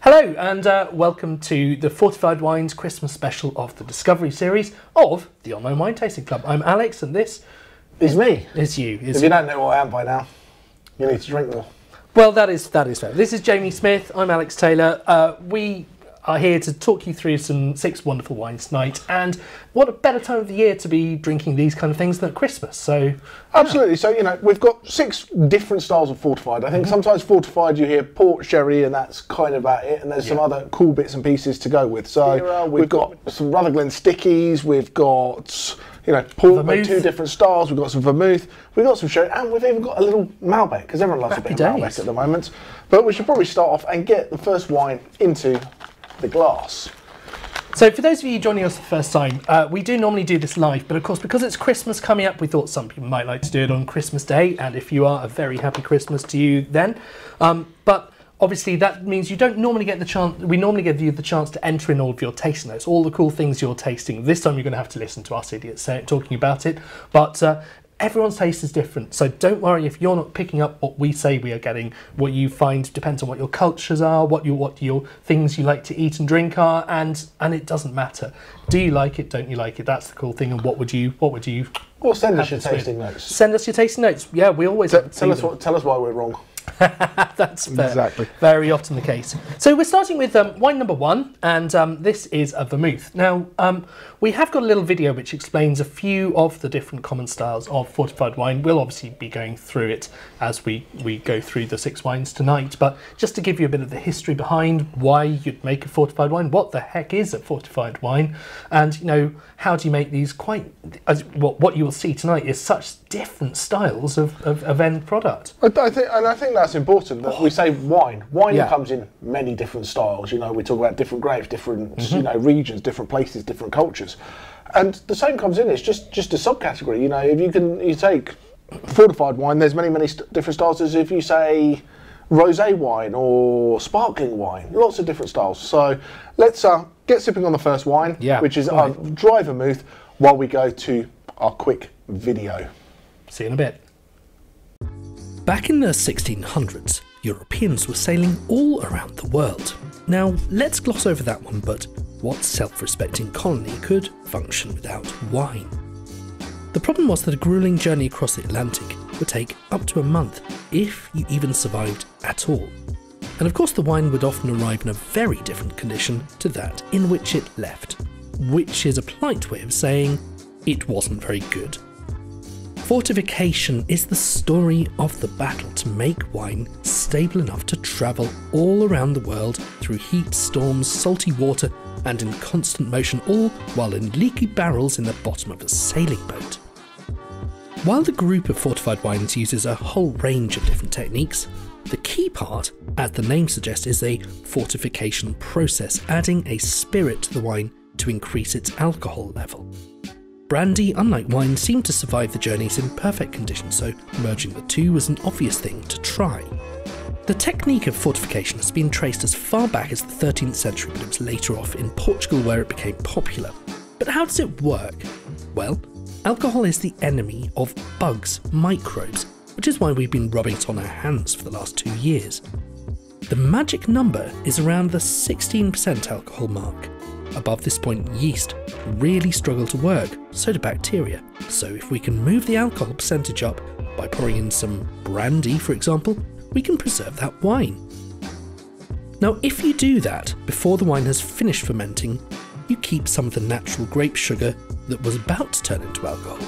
Hello and welcome to the Fortified Wines Christmas special of the Discovery series of the Online Wine Tasting Club. I'm Alex and this is me. Is you. If you don't know what I am by now, you need to drink more. Well, that is fair. This is Jamie Smith. I'm Alex Taylor. We are here to talk you through some 6 wonderful wines tonight, and what a better time of the year to be drinking these kind of things than at Christmas. So absolutely. So we've got 6 different styles of fortified. I think sometimes fortified you hear port, sherry, and that's kind of about it, and there's some other cool bits and pieces to go with. So we've got some Rutherglen stickies, we've got port by 2 different styles, we've got some vermouth, we've got some sherry, and we've even got a little Malbec, because everyone loves a bit of Malbec at the moment. But we should probably start off and get the first wine into the glass. So for those of you joining us for the first time, we do normally do this live, but of course because it's Christmas coming up, we thought some people might like to do it on Christmas Day, and if you are, a very happy Christmas to you then. But obviously that means you don't normally get the chance, we normally give you the chance to enter in all of your tasting notes, all the cool things you're tasting. This time you're going to have to listen to us idiots talking about it, but everyone's taste is different, so don't worry if you're not picking up what we say we are getting. What you find depends on what your cultures are, what your things you like to eat and drink are, and it doesn't matter. Do you like it? Don't you like it? That's the cool thing. And what would you? Well, send us your tasting notes. Send us your tasting notes. Yeah, we always tell us why we're wrong. That's fair. Exactly. Very often the case. So we're starting with wine number 1, and this is a vermouth. Now, we have got a little video which explains a few of the different common styles of fortified wine. We'll obviously be going through it as we go through the 6 wines tonight, but just to give you a bit of the history behind why you'd make a fortified wine, what the heck is a fortified wine, and how do you make these what you will see tonight is such different styles of end product. I think that's important that we say wine. Wine comes in many different styles. We talk about different grapes, different regions, different places, different cultures, and the same comes in. It's just a subcategory. If you take fortified wine, there's many different styles. As if you say rosé wine or sparkling wine, lots of different styles. So let's get sipping on the first wine, which is our dry vermouth, while we go to our quick video. See you in a bit. Back in the 1600s, Europeans were sailing all around the world. Now, let's gloss over that one, but what self-respecting colony could function without wine? The problem was that a grueling journey across the Atlantic would take up to a month, if you even survived at all. And of course the wine would often arrive in a very different condition to that in which it left, which is a polite way of saying it wasn't very good. Fortification is the story of the battle to make wine stable enough to travel all around the world through heat, storms, salty water, and in constant motion, all while in leaky barrels in the bottom of a sailing boat. While the group of fortified wines uses a whole range of different techniques, the key part, as the name suggests, is a fortification process, adding a spirit to the wine to increase its alcohol level. Brandy, unlike wine, seemed to survive the journeys in perfect condition, so merging the two was an obvious thing to try. The technique of fortification has been traced as far back as the 13th century, but it was later off in Portugal where it became popular. But how does it work? Well, alcohol is the enemy of bugs, microbes, which is why we've been rubbing it on our hands for the last 2 years. The magic number is around the 16% alcohol mark. Above this point, yeast really struggle to work, so do bacteria. So if we can move the alcohol percentage up by pouring in some brandy, for example, we can preserve that wine. Now, if you do that before the wine has finished fermenting, you keep some of the natural grape sugar that was about to turn into alcohol.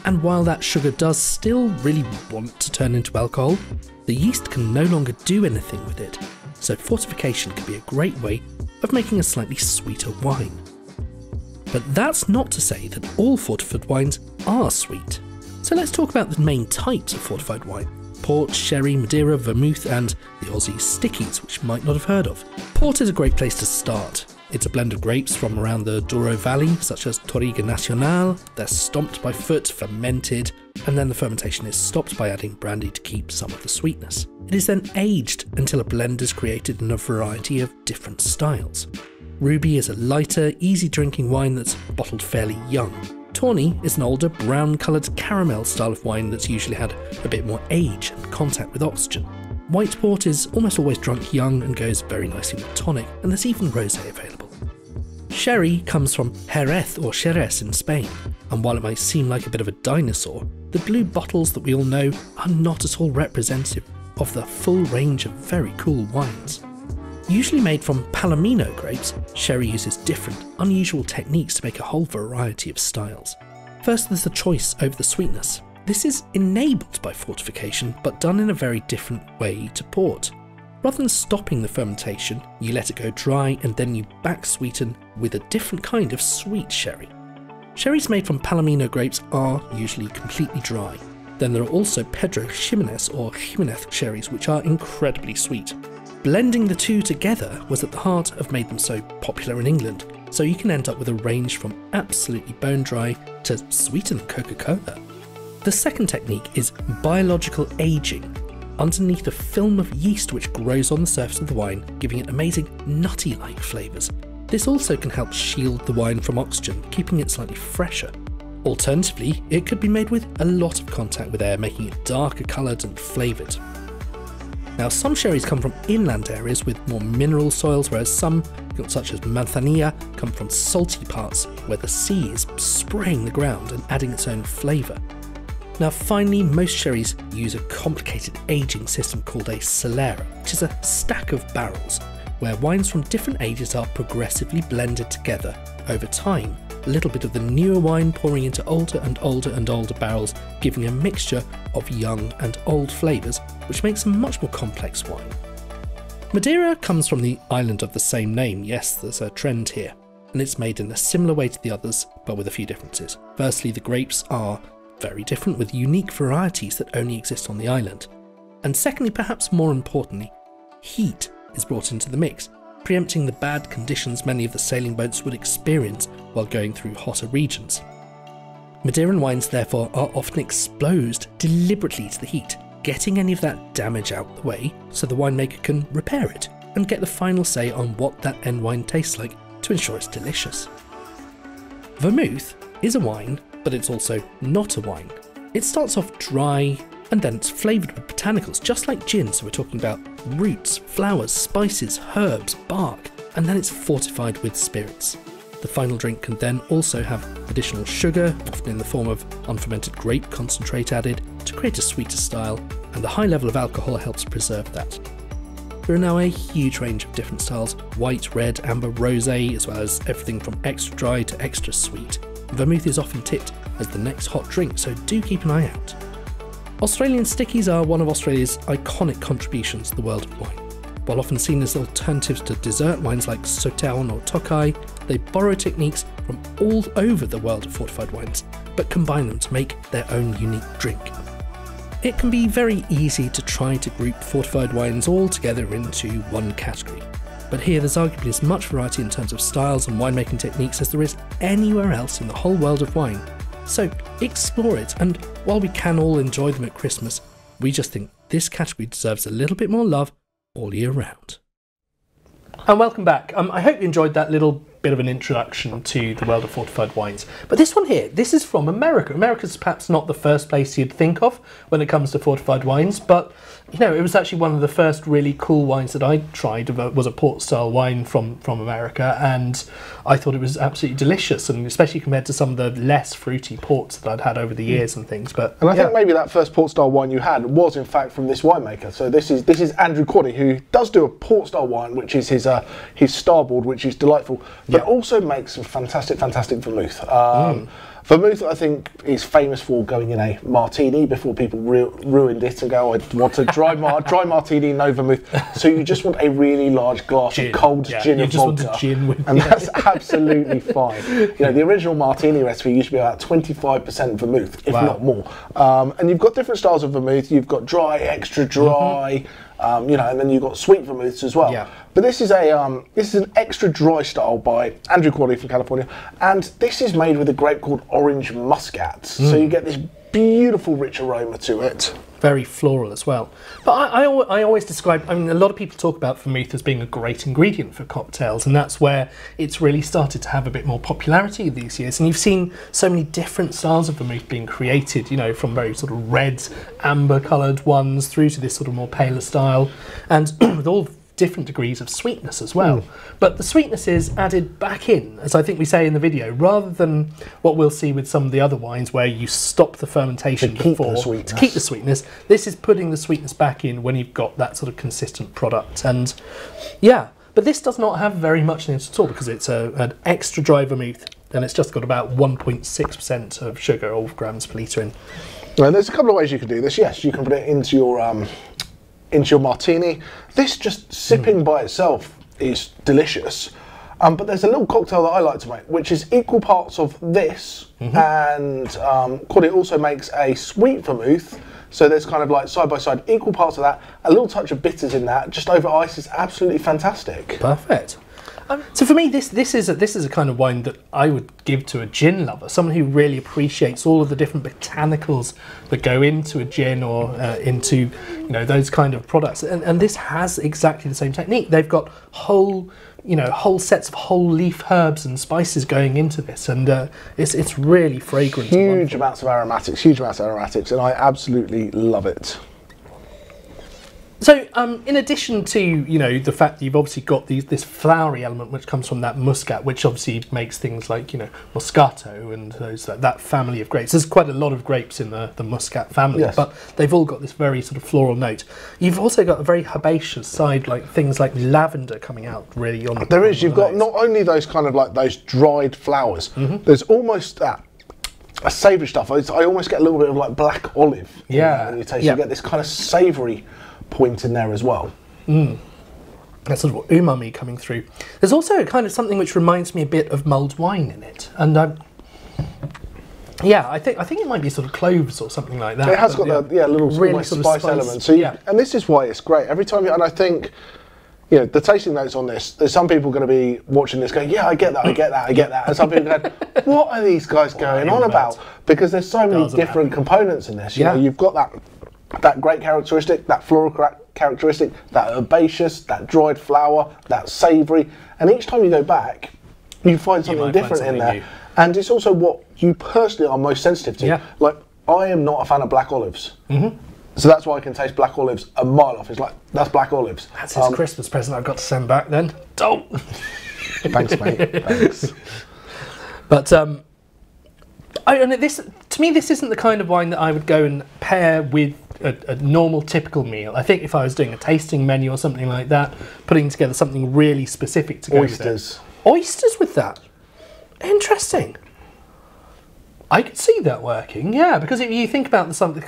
And while that sugar does still really want to turn into alcohol, the yeast can no longer do anything with it. So fortification can be a great way of making a slightly sweeter wine. But that's not to say that all fortified wines are sweet. So let's talk about the main types of fortified wine: port, sherry, Madeira, vermouth, and the Aussie stickies, which you might not have heard of. Port is a great place to start. It's a blend of grapes from around the Douro Valley, such as Touriga Nacional. They're stomped by foot, fermented, and then the fermentation is stopped by adding brandy to keep some of the sweetness. It is then aged until a blend is created in a variety of different styles. Ruby is a lighter, easy drinking wine that's bottled fairly young. Tawny is an older, brown coloured caramel style of wine that's usually had a bit more age and contact with oxygen. White port is almost always drunk young and goes very nicely with tonic, and there's even rosé available. Sherry comes from Jerez or Xerez in Spain, and while it might seem like a bit of a dinosaur, the blue bottles that we all know are not at all representative of the full range of very cool wines. Usually made from Palomino grapes, sherry uses different, unusual techniques to make a whole variety of styles. First, there's the choice over the sweetness. This is enabled by fortification, but done in a very different way to port. Rather than stopping the fermentation, you let it go dry and then you back sweeten with a different kind of sweet sherry. Sherries made from Palomino grapes are usually completely dry. Then there are also Pedro Ximenez or Ximenez sherries, which are incredibly sweet. Blending the two together was at the heart of made them so popular in England, so you can end up with a range from absolutely bone dry to sweetened Coca-Cola. The second technique is biological aging, underneath a film of yeast which grows on the surface of the wine, giving it amazing nutty-like flavours. This also can help shield the wine from oxygen, keeping it slightly fresher. Alternatively, it could be made with a lot of contact with air, making it darker coloured and flavoured. Now, some sherries come from inland areas with more mineral soils, whereas some, such as Manzanilla, come from salty parts where the sea is spraying the ground and adding its own flavour. Now finally, most sherries use a complicated aging system called a solera, which is a stack of barrels, where wines from different ages are progressively blended together over time, a little bit of the newer wine pouring into older and older and older barrels, giving a mixture of young and old flavours, which makes a much more complex wine. Madeira comes from the island of the same name. Yes, there's a trend here, and it's made in a similar way to the others, but with a few differences. Firstly, the grapes are very different, with unique varieties that only exist on the island. And secondly, perhaps more importantly, heat is brought into the mix, preempting the bad conditions many of the sailing boats would experience while going through hotter regions. Madeiran wines therefore are often exposed deliberately to the heat, getting any of that damage out the way so the winemaker can repair it and get the final say on what that end wine tastes like to ensure it's delicious. Vermouth is a wine, but it's also not a wine. It starts off dry and then it's flavoured with botanicals, just like gin, so we're talking about roots, flowers, spices, herbs, bark, and then it's fortified with spirits. The final drink can then also have additional sugar, often in the form of unfermented grape concentrate added, to create a sweeter style, and the high level of alcohol helps preserve that. There are now a huge range of different styles: white, red, amber, rosé, as well as everything from extra dry to extra sweet. Vermouth is often tipped as the next hot drink, so do keep an eye out. Australian stickies are one of Australia's iconic contributions to the world of wine. While often seen as alternatives to dessert wines like Sauternes or Tokay, they borrow techniques from all over the world of fortified wines, but combine them to make their own unique drink. It can be very easy to try to group fortified wines all together into one category, but here there's arguably as much variety in terms of styles and winemaking techniques as there is anywhere else in the whole world of wine. So explore it, and while we can all enjoy them at Christmas, we just think this category deserves a little bit more love all year round. And welcome back. I hope you enjoyed that little bit of an introduction to the world of fortified wines. But this one here, this is from America. America's perhaps not the first place you'd think of when it comes to fortified wines, but you know, it was actually one of the first really cool wines that I tried. Was a port style wine from America, and I thought it was absolutely delicious, and especially compared to some of the less fruity ports that I'd had over the years and things. And I think maybe that first port style wine you had was in fact from this winemaker. So this is Andrew Quady, who does do a port style wine, which is his starboard, which is delightful, but also makes some fantastic vermouth. Vermouth, I think, is famous for going in a martini before people ruined it and go, I want a dry martini, no vermouth. So you just want a really large glass of cold gin and vodka, and that's absolutely fine. You know, the original martini recipe used to be about 25% vermouth, if not more. And you've got different styles of vermouth. You've got dry, extra dry. You know, and then you've got sweet vermouths as well. But this is an extra dry style by Andrew Quady from California, and this is made with a grape called orange Muscat. So you get this beautiful, rich aroma to it. Very floral as well. But I always describe, I mean, a lot of people talk about vermouth as being a great ingredient for cocktails, and that's where it's really started to have a bit more popularity these years. And you've seen so many different styles of vermouth being created, you know, from very sort of red, amber coloured ones through to this sort of more paler style, and with all different degrees of sweetness as well. But the sweetness is added back in, as I think we say in the video, rather than what we'll see with some of the other wines where you stop the fermentation to keep the sweetness. This is putting the sweetness back in when you've got that sort of consistent product. And yeah, but this does not have very much in it at all because it's an extra dry vermouth, and it's just got about 1.6% of sugar or grams per litre in. Well, there's a couple of ways you can do this. Yes, you can put it into your martini. This just sipping by itself is delicious. But there's a little cocktail that I like to make, which is equal parts of this, and Quady also makes a sweet vermouth. So there's kind of like side by side, equal parts of that, a little touch of bitters in that, just over ice is absolutely fantastic. Perfect. So for me, this is a kind of wine that I would give to a gin lover, someone who really appreciates all of the different botanicals that go into a gin or into, you know, those kind of products. And this has exactly the same technique. They've got whole sets of whole leaf herbs and spices going into this, and it's really fragrant. Huge amounts of aromatics, and I absolutely love it. So, in addition to, you know, the fact that you've obviously got this flowery element which comes from that Muscat, which obviously makes things like, you know, Moscato and those that family of grapes. There's quite a lot of grapes in the Muscat family, yes, but they've all got this very sort of floral note. You've also got a very herbaceous side, like things like lavender coming out really on. There is. You've got not only those kind of like those dried flowers. There's almost that. A savoury stuff. I almost get a little bit of like black olive. Yeah. When you taste, you get this kind of savoury point in there as well. That sort of umami coming through. There's also kind of something which reminds me a bit of mulled wine in it, and yeah, I think it might be sort of cloves or something like that. It has got the little really like sort of spice element. So and this is why it's great. Every time, and I think, you know, the tasting notes on this, there's some people going to be watching this going, yeah, I get that, I get that, I get that. And some people going, what are these guys going on about? Because there's so many different components in this. You know, you've got that grape characteristic, that floral characteristic, that herbaceous, that dried flower, that savoury. And each time you go back, you find something different in there. New. And it's also what you personally are most sensitive to. Yeah. Like, I am not a fan of black olives. So that's why I can taste black olives a mile off. It's like, that's black olives. That's his Christmas present I've got to send back then. Oh! Thanks, mate. Thanks. But, to me, this isn't the kind of wine that I would go and pair with a normal, typical meal. I think if I was doing a tasting menu or something like that, putting together something really specific to go with it. Oysters with that? Interesting. I could see that working, yeah, because if you think about some of the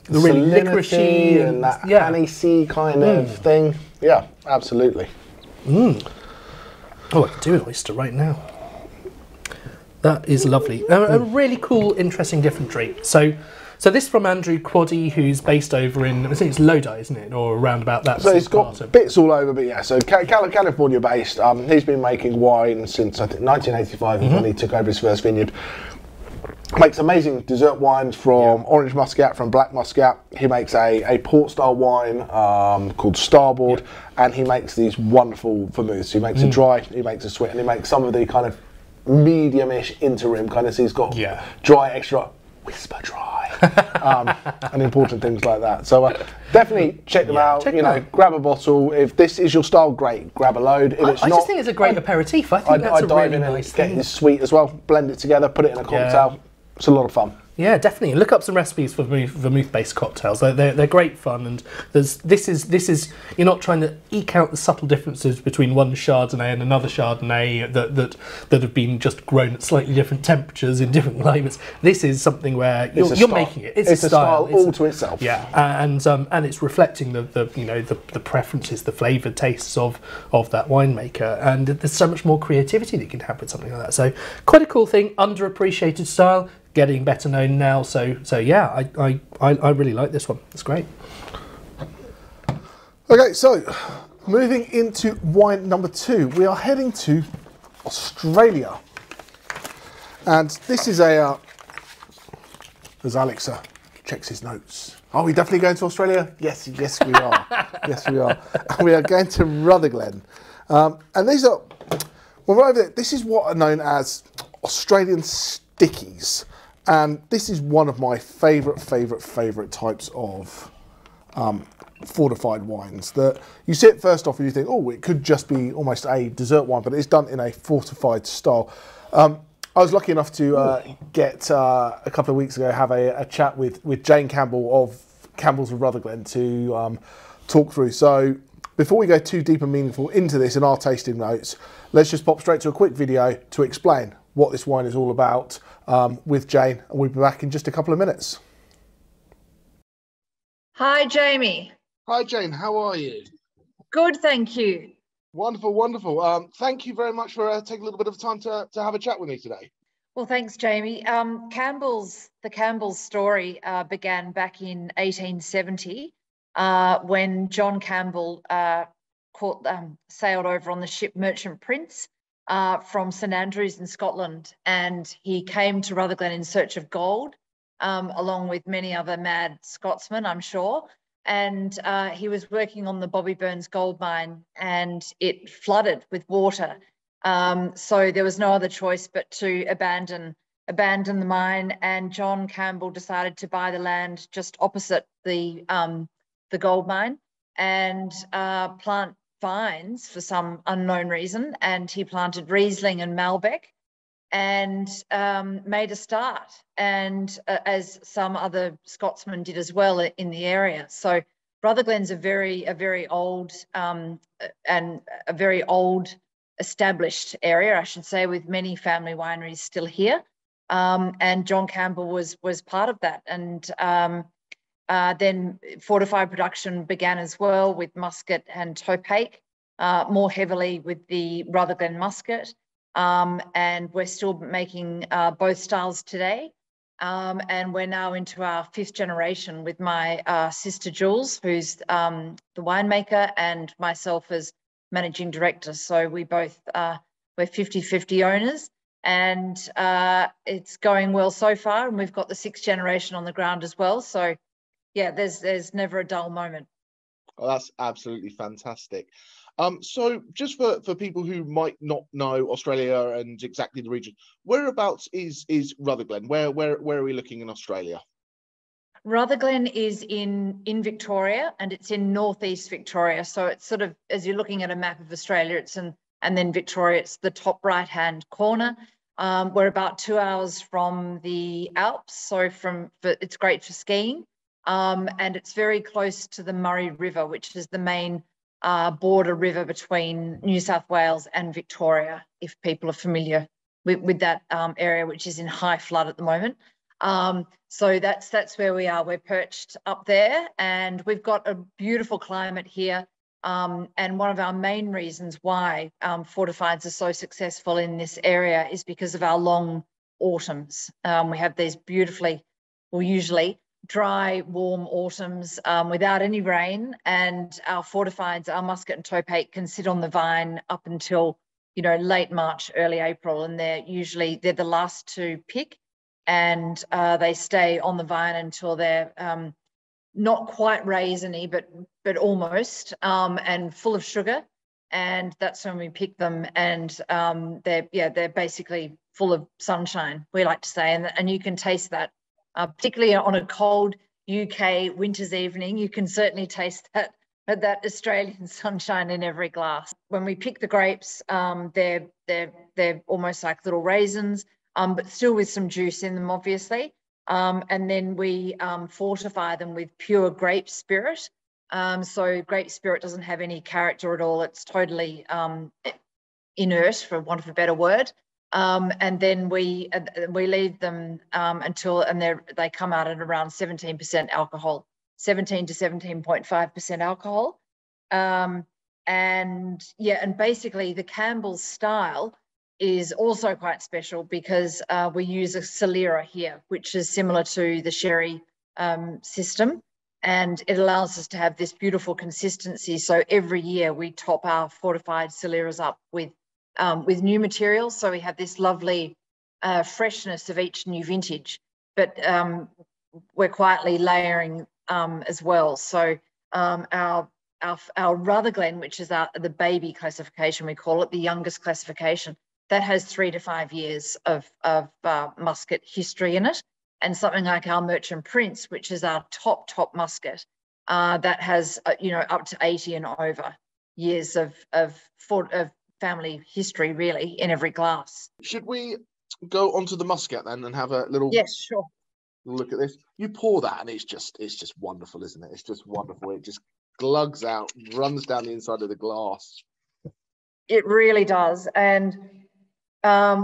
really licoricey and that anisey kind of thing, yeah, absolutely. Oh, I could do an oyster right now. That is lovely. A really cool, interesting, different drink. So this from Andrew Quady, who's based over in, I think it's Lodi, isn't it, or around about that. So it's got bits all over, but yeah. So California based. He's been making wine since I think 1985, when he took over his first vineyard. Makes amazing dessert wines from orange muscat, from black muscat. He makes a port style wine called Starboard, and he makes these wonderful vermouths. He makes a dry, he makes a sweet, and he makes some of the kind of medium-ish interim kind of. So he's got dry, extra, whisper dry, and important things like that. So definitely check them out. You know, grab a bottle. If this is your style, great. Grab a load. If it's I not, just think it's a great aperitif. I think that's a really nice thing. Get it sweet as well. Blend it together. Put it in a cocktail. It's a lot of fun. Yeah, definitely. Look up some recipes for vermouth-based cocktails. They're great fun, and this is you're not trying to eke out the subtle differences between one Chardonnay and another Chardonnay that have been just grown at slightly different temperatures in different climates. This is something where you're making it. It's a style all to itself. Yeah, and it's reflecting the preferences, the flavoured tastes of that winemaker, and there's so much more creativity that you can have with something like that. So quite a cool thing, underappreciated style. Getting better known now, so yeah, I really like this one. It's great. Okay, so moving into wine number 2, we are heading to Australia, and this is a as Alex checks his notes. Are we definitely going to Australia? Yes, yes we are. Yes we are. And we are going to Rutherglen. And these are, well, right over there, this is what are known as Australian stickies. And this is one of my favourite types of fortified wines. That you see it first off and you think, oh, it could just be almost a dessert wine, but it's done in a fortified style. I was lucky enough to get a couple of weeks ago have a chat with Jane Campbell of Campbell's of Rutherglen to talk through. So before we go too deep and meaningful into this in our tasting notes, let's just pop straight to a quick video to explain what this wine is all about with Jane, and we'll be back in just a couple of minutes. Hi, Jamie. Hi Jane, how are you? Good, thank you. Wonderful, wonderful. Thank you very much for taking a little bit of time to have a chat with me today. Well, thanks, Jamie. The Campbell's story began back in 1870 when John Campbell sailed over on the ship Merchant Prince from St Andrews in Scotland, and he came to Rutherglen in search of gold, along with many other mad Scotsmen, I'm sure. And he was working on the Bobby Burns gold mine, and it flooded with water. So there was no other choice but to abandon the mine. And John Campbell decided to buy the land just opposite the gold mine and plant vines for some unknown reason. And he planted Riesling and Malbec and made a start, and as some other Scotsmen did as well in the area. So Rutherglen's a very old and a very old established area, I should say, with many family wineries still here. And John Campbell was part of that. And then fortified production began as well with Muscat and Topake, more heavily with the Rutherglen Muscat. And we're still making both styles today. And we're now into our 5th generation with my sister Jules, who's the winemaker, and myself as managing director. So we both, we're 50-50 owners, and it's going well so far. And we've got the 6th generation on the ground as well. So yeah, there's never a dull moment. Oh, that's absolutely fantastic. So just for people who might not know Australia and exactly the region, whereabouts is Rutherglen? Where are we looking in Australia? Rutherglen is in Victoria, and it's in northeast Victoria. So it's sort of, as you're looking at a map of Australia, and then Victoria, it's the top right-hand corner. We're about 2 hours from the Alps, so it's great for skiing. And it's very close to the Murray River, which is the main border river between New South Wales and Victoria, if people are familiar with that area, which is in high flood at the moment. So that's where we are. We're perched up there, and we've got a beautiful climate here. And one of our main reasons why fortifieds are so successful in this area is because of our long autumns. We have these usually dry, warm autumns without any rain, and our fortifieds, our Muscat and Topake, can sit on the vine up until, late March, early April, and they're the last to pick, and they stay on the vine until they're not quite raisiny, but almost, and full of sugar, and that's when we pick them, and they're basically full of sunshine, we like to say, and you can taste that. Particularly on a cold UK winter's evening, you can certainly taste that Australian sunshine in every glass. When we pick the grapes, they're almost like little raisins, but still with some juice in them, obviously. And then we fortify them with pure grape spirit. So grape spirit doesn't have any character at all. It's totally inert, for want of a better word. And then we leave them until they come out at around 17% alcohol, 17 to 17.5% alcohol. And basically the Campbell's style is also quite special because we use a Solera here, which is similar to the sherry system, and it allows us to have this beautiful consistency. So every year we top our fortified Soleras up with new materials, so we have this lovely freshness of each new vintage. But we're quietly layering as well. So our Rutherglen, which is the baby classification, we call it, the youngest classification, that has 3 to 5 years of muscat history in it. And something like our Merchant Prince, which is our top muscat, that has up to 80 and over years of family history, really, in every glass. Should we go onto the Muscat then and have a little? Yes, sure. Look at this. You pour that, and it's just wonderful, isn't it? It's just wonderful. It just glugs out, runs down the inside of the glass. It really does, and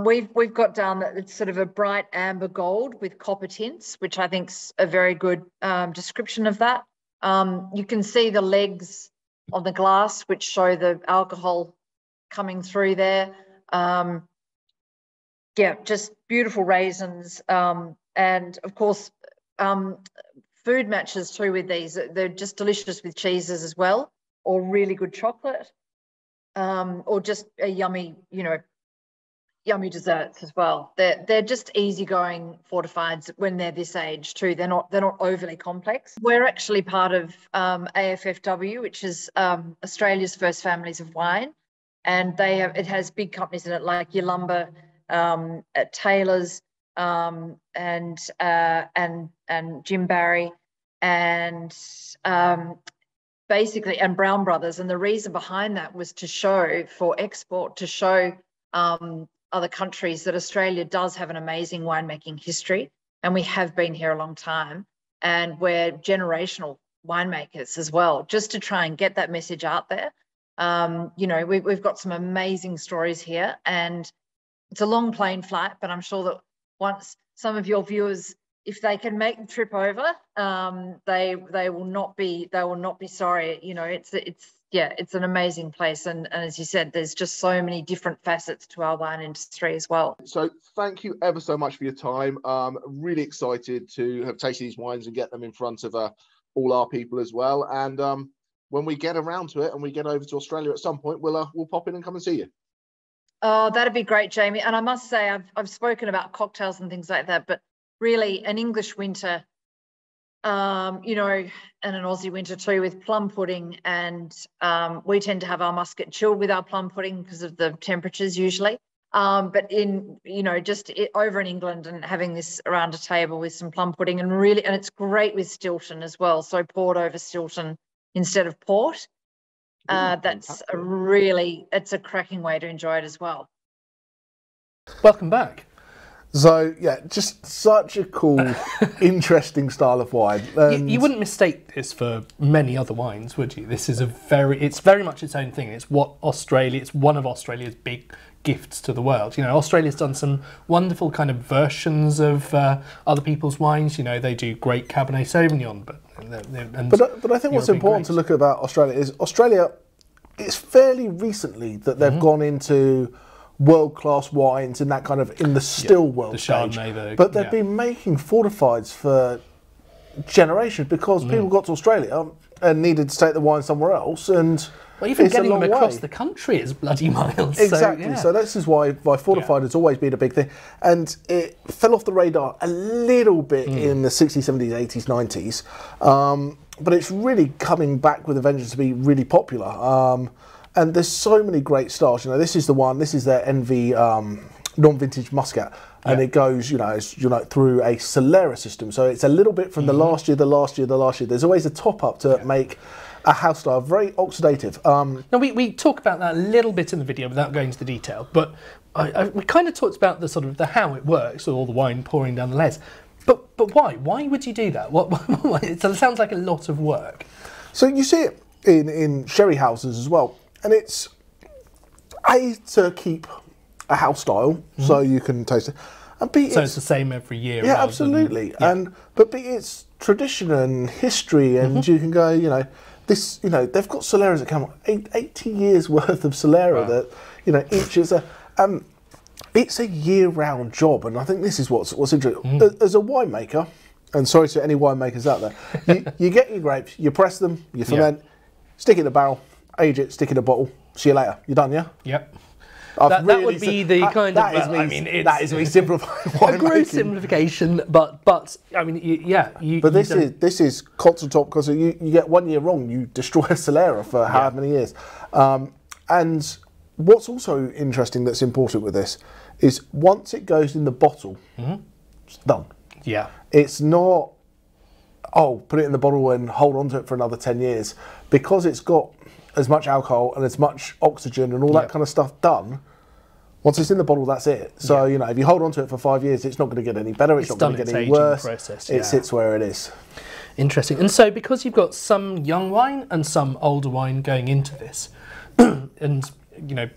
we've got down that it's sort of a bright amber gold with copper tints, which I think's a very good description of that. You can see the legs on the glass, which show the alcohol coming through there. Yeah, just beautiful raisins, and of course food matches too with these. They're just delicious with cheeses as well, or really good chocolate, or just a yummy desserts as well. They're just easygoing fortifieds when they're this age too. They're not overly complex. We're actually part of AFFW, which is Australia's first families of wine, and it has big companies in it like Yalumba, at Taylor's, and Jim Barry, and basically, and Brown Brothers. And the reason behind that was to show, for export, to show other countries that Australia does have an amazing winemaking history, and we have been here a long time, and we're generational winemakers as well, just to try and get that message out there. We've got some amazing stories here, and it's a long plane flight, but I'm sure that once some of your viewers, if they can make the trip over, they will not be sorry. It's an amazing place, and as you said, there's just so many different facets to our wine industry as well. So thank you ever so much for your time. Really excited to have tasted these wines and get them in front of all our people as well. And when we get around to it and we get over to Australia at some point, we'll pop in and come and see you. Oh, that'd be great, Jamie. And I must say, I've spoken about cocktails and things like that, but really an English winter, and an Aussie winter too, with plum pudding. And we tend to have our muscat chilled with our plum pudding because of the temperatures usually. But over in England, and having this around a table with some plum pudding, and it's great with Stilton as well. So poured over Stilton instead of port. That's it's a cracking way to enjoy it as well. Welcome back. So yeah, just such a cool, interesting style of wine. You wouldn't mistake this for many other wines, would you? This is it's very much its own thing. It's one of Australia's big gifts to the world. Australia's done some wonderful kind of versions of other people's wines. They do great Cabernet Sauvignon, but I think what's important to look at about Australia is it's fairly recently that they've gone into world-class wines and that kind of in the still world stage. But they've been making fortifieds for generations because people got to Australia and needed to take the wine somewhere else, and even getting them across the country is bloody miles. Exactly. So this is why fortified has always been a big thing, and it fell off the radar a little bit in the 60s, 70s, 80s, 90s. But it's really coming back with a vengeance to be really popular. And there's so many great styles. This is the one. This is their Envy non-vintage Muscat, and it goes, through a Solera system. So it's a little bit from the last year. There's always a top up to make a house style, very oxidative. Now we talk about that a little bit in the video without going into the detail, but we kind of talked about the how it works, or all the wine pouring down the layers. But why? Why would you do that? It sounds like a lot of work. So you see it in sherry houses as well, and it's to keep a house style so you can taste it, and B, so it's the same every year. Yeah, absolutely. But B, it's tradition and history, and you can go, this, they've got Soleras that come 80 years worth of Solera that, each is it's a year-round job, and I think this is what's interesting. As a winemaker, and sorry to any winemakers out there, you get your grapes, you press them, you ferment, stick it in a barrel, age it, stick it in a bottle, see you later. You're done, yeah? Yep. That would be the kind of. That is me simplifying wine a gross simplification, but I mean, But this is cots and top because you get 1 year wrong, you destroy a Solera for however many years. And what's also interesting that's important with this is once it goes in the bottle, it's done. Yeah. It's not, put it in the bottle and hold on to it for another 10 years. Because it's got as much alcohol and as much oxygen and all that kind of stuff done, once it's in the bottle, that's it. So, if you hold on to it for 5 years, it's not going to get any better, it's not going to get any worse. It sits where it is. Interesting. And so because you've got some young wine and some older wine going into this, and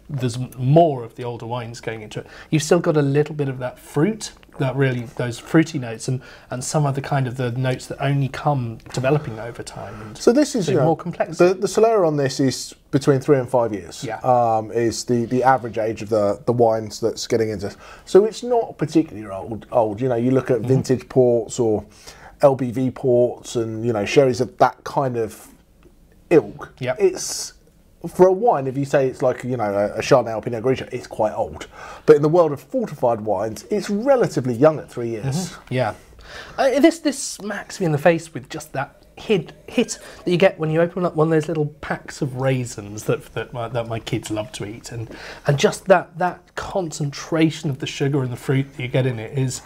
there's more of the older wines going into it, you've still got a little bit of that fruit, those fruity notes, and some of the kind of the notes that only come developing over time. And so this is more complex. The Solera on this is between 3 and 5 years. Yeah. Is the average age of the wines that's getting into this. So it's not particularly old. You look at vintage ports or LBV ports and sherries of that kind of ilk. Yeah. It's, for a wine, if you say it's like a Chardonnay or Pinot Grigio, it's quite old. But in the world of fortified wines, it's relatively young at 3 years. Yeah. This smacks me in the face with just that hit that you get when you open up one of those little packs of raisins that my kids love to eat, and just that concentration of the sugar and the fruit that you get in it is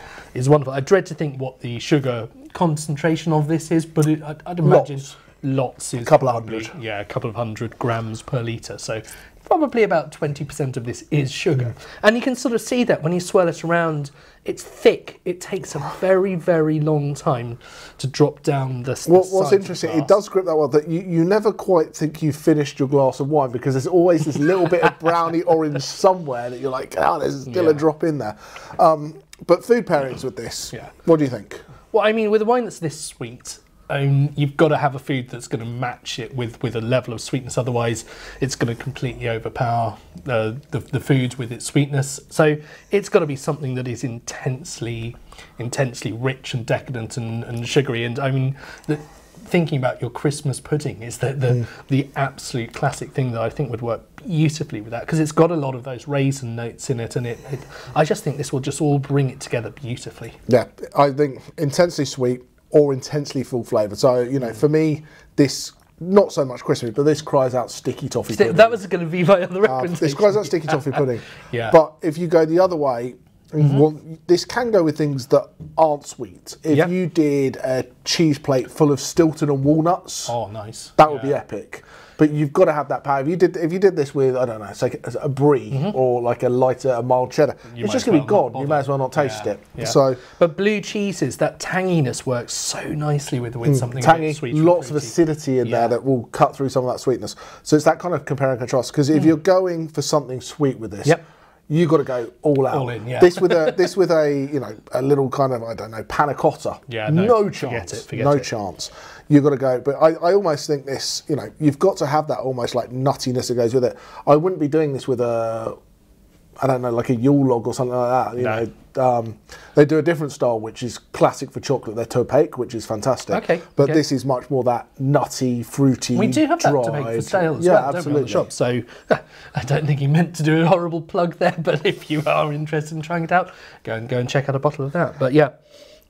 wonderful. I dread to think what the sugar concentration of this is, but I'd imagine lots is a couple of hundred. Yeah, a couple of 100 grams per litre. So probably about 20% of this is sugar. And you can sort of see that when you swirl it around, it's thick. It takes a very, very long time to drop down the What's interesting, it does grip that well, that you never quite think you've finished your glass of wine because there's always this little bit of browny orange somewhere that you're like, there's still a drop in there. But food pairings with this, what do you think? Well, I mean, with a wine that's this sweet, you've got to have a food that's going to match it with a level of sweetness. Otherwise, it's going to completely overpower the foods with its sweetness. So it's got to be something that is intensely rich and decadent and sugary. And I mean, thinking about your Christmas pudding is the absolute classic thing that I think would work beautifully with that, because it's got a lot of those raisin notes in it, and I just think this will just all bring it together beautifully. Yeah, I think intensely sweet or intensely full flavour. So, for me, this, not so much Christmas, but this cries out sticky toffee pudding. That was going to be my other reference. This cries out sticky toffee pudding. Yeah. But if you go the other way, this can go with things that aren't sweet. If you did a cheese plate full of Stilton and walnuts, nice. That would be epic. But you've got to have that power. If you did this with, I don't know, say a brie or like a mild cheddar, it's just going to be gone. You may as well not taste it. Yeah. So, but blue cheeses, that tanginess works so nicely with something tangy, a bit sweet. lots of acidity in there that will cut through some of that sweetness. So it's that kind of compare and contrast. Because if you're going for something sweet with this, you got to go all out. All in, yeah. This with a a little kind of, I don't know, panna cotta. Yeah, no chance. Forget no it. chance. You've got to go. But I almost think this, you've got to have that almost like nuttiness that goes with it. I wouldn't be doing this with I don't know, like a Yule log or something like that. They do a different style, which is classic for chocolate. They're Topake, which is fantastic. Okay. But this is much more that nutty, fruity, We do have that dried. Topake for sale as yeah, well, absolutely. don't we, on the shop? So I don't think you meant to do a horrible plug there, but if you are interested in trying it out, go and check out a bottle of that. But yeah,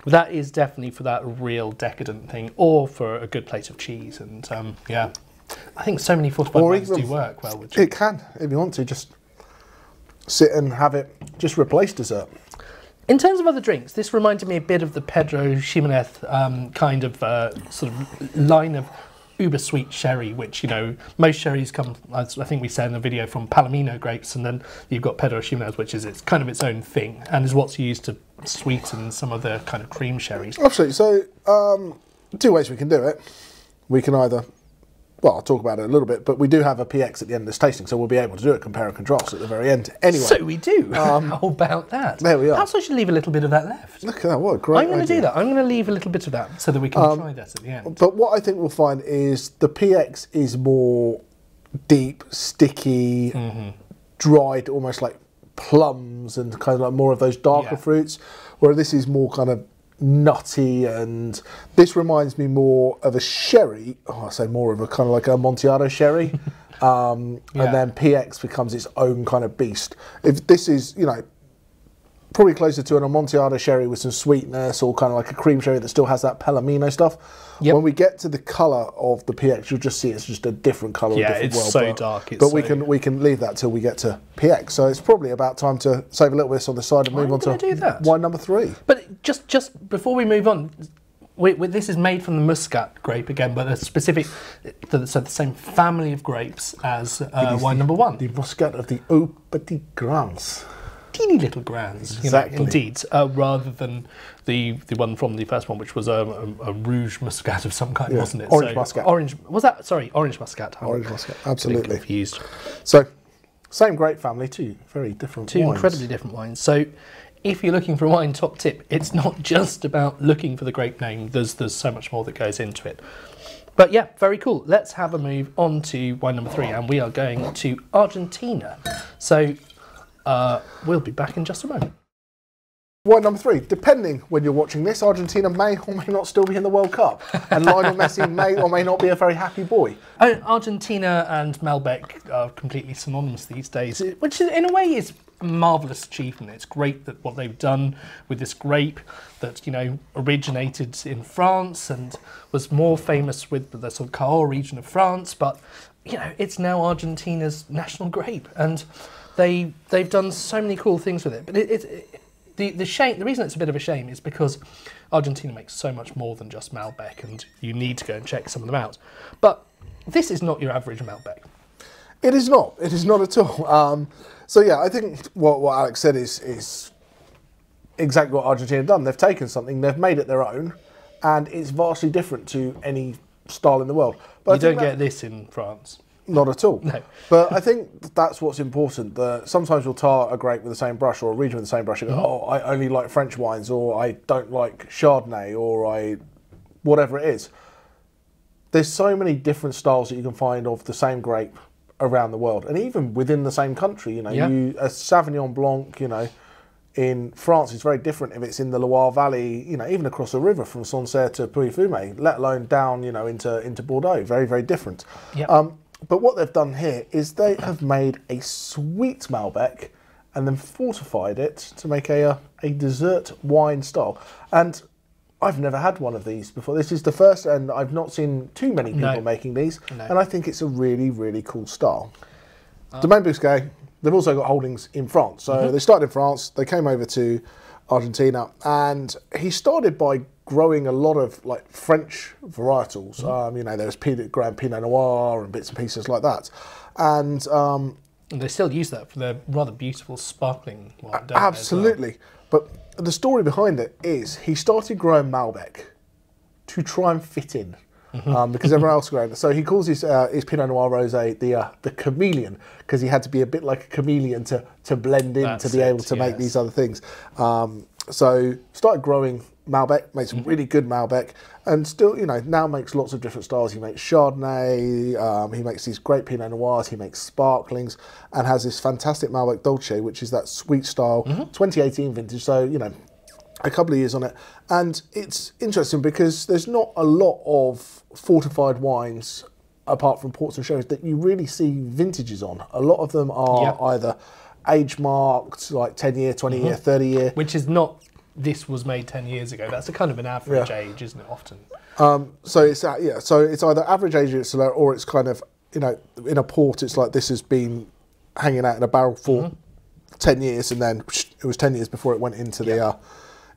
that is definitely for that real decadent thing, or for a good plate of cheese. And I think so many fortified wines do work well with cheese. It can, if you want to, just sit and have it, just replace dessert. In terms of other drinks, this reminded me a bit of the Pedro Ximenez kind of sort of line of uber sweet sherry, which, most sherries come, as I think we said in the video, from Palomino grapes, and then you've got Pedro Ximenez, which is it's kind of its own thing, and is what's used to sweeten some of the kind of cream sherries. Absolutely. So, two ways we can do it. We can either, I'll talk about it a little bit, but we do have a PX at the end of this tasting, so we'll be able to do it, compare and contrast at the very end. Anyway. So we do. How about that? There we are. Perhaps I should leave a little bit of that left. Look at that, what a great I'm going to idea. do that. I'm going to leave a little bit of that so that we can try that at the end. But what I think we'll find is the PX is more deep, sticky, dried, almost like plums and kind of like more of those darker fruits, where this is more kind of nutty, and this reminds me more of a sherry. I say more of a kind of like a Amontillado sherry, and then PX becomes its own kind of beast. If this is, you know, probably closer to an Amontillado sherry with some sweetness, or kind of like a cream sherry that still has that Palomino stuff. Yep. When we get to the colour of the PX, you'll just see it's just a different colour. Yeah, a different it's so dark. But we can leave that till we get to PX. So it's probably about time to save a little bit on the side and move on to wine number 3. But just before we move on, this is made from the Muscat grape again, but a specific, so the same family of grapes as wine number 1. The Muscat of the Au Petit Grands. Teeny little grands, Exactly. indeed, rather than the one from the first one, which was a Rouge Muscat of some kind, wasn't it? Orange Muscat. Orange, was that? Sorry, Orange Muscat. Orange Muscat, absolutely. Confused. So, same grape family, two very different Two wines. incredibly different wines. So, if you're looking for a wine top tip, it's not just about looking for the grape name. There's so much more that goes into it. But yeah, very cool. Let's have a move on to wine number 3, and we are going to Argentina. So, we'll be back in just a moment. Wine number 3, depending when you're watching this, Argentina may or may not still be in the World Cup, and Lionel Messi may or may not be a very happy boy. Argentina and Malbec are completely synonymous these days, which in a way is a marvellous achievement. It's great that what they've done with this grape that, you know, originated in France and was more famous with the sort of Cahors region of France, but, you know, it's now Argentina's national grape, and they've done so many cool things with it. But the reason it's a bit of a shame is because Argentina makes so much more than just Malbec, and you need to go and check some of them out. But this is not your average Malbec. It is not. It is not at all. So yeah, I think what Alex said is exactly what Argentina have done. They've taken something, they've made it their own, and it's vastly different to any style in the world. But you don't get this in France. Not at all. No. But I think that's what's important. That sometimes we'll tar a grape with the same brush, or a region with the same brush, and go, oh, I only like French wines, or I don't like Chardonnay, or whatever it is. There's so many different styles that you can find of the same grape around the world, and even within the same country. You know, a Sauvignon Blanc, you know, in France is very different if it's in the Loire Valley, you know, even across the river from Sancerre to Pouilly-Fumé, let alone down, you know, into Bordeaux. Very, very different. Yep. But what they've done here is they have made a sweet Malbec and then fortified it to make a dessert wine style. And I've never had one of these before. This is the first, and I've not seen too many people making these. No. And I think it's a really, really cool style. Domaine Bousquet, they've also got holdings in France. So they started in France, they came over to Argentina, and he started by growing a lot of like French varietals. You know, there's Grand Pinot Noir and bits and pieces like that. And they still use that for their rather beautiful sparkling wine, don't absolutely. They, as well? But the story behind it is he started growing Malbec to try and fit in. Because everyone else growing it. So he calls his Pinot Noir Rosé the chameleon, because he had to be a bit like a chameleon to blend in, to be able to make these other things. So started growing Malbec, made some really good Malbec, and still, you know, now makes lots of different styles. He makes Chardonnay, he makes these great Pinot Noirs, he makes sparklings, and has this fantastic Malbec Dolce, which is that sweet style, 2018 vintage, so, you know, a couple of years on it. And it's interesting because there's not a lot of fortified wines, apart from ports and sherries, that you really see vintages on. A lot of them are either age marked, like 10 year, 20 year, 30 year. Which is not, this was made 10 years ago. That's a kind of an average age, isn't it, often? So it's so it's either average age or it's kind of, you know, in a port, it's like this has been hanging out in a barrel for 10 years, and then it was 10 years before it went into the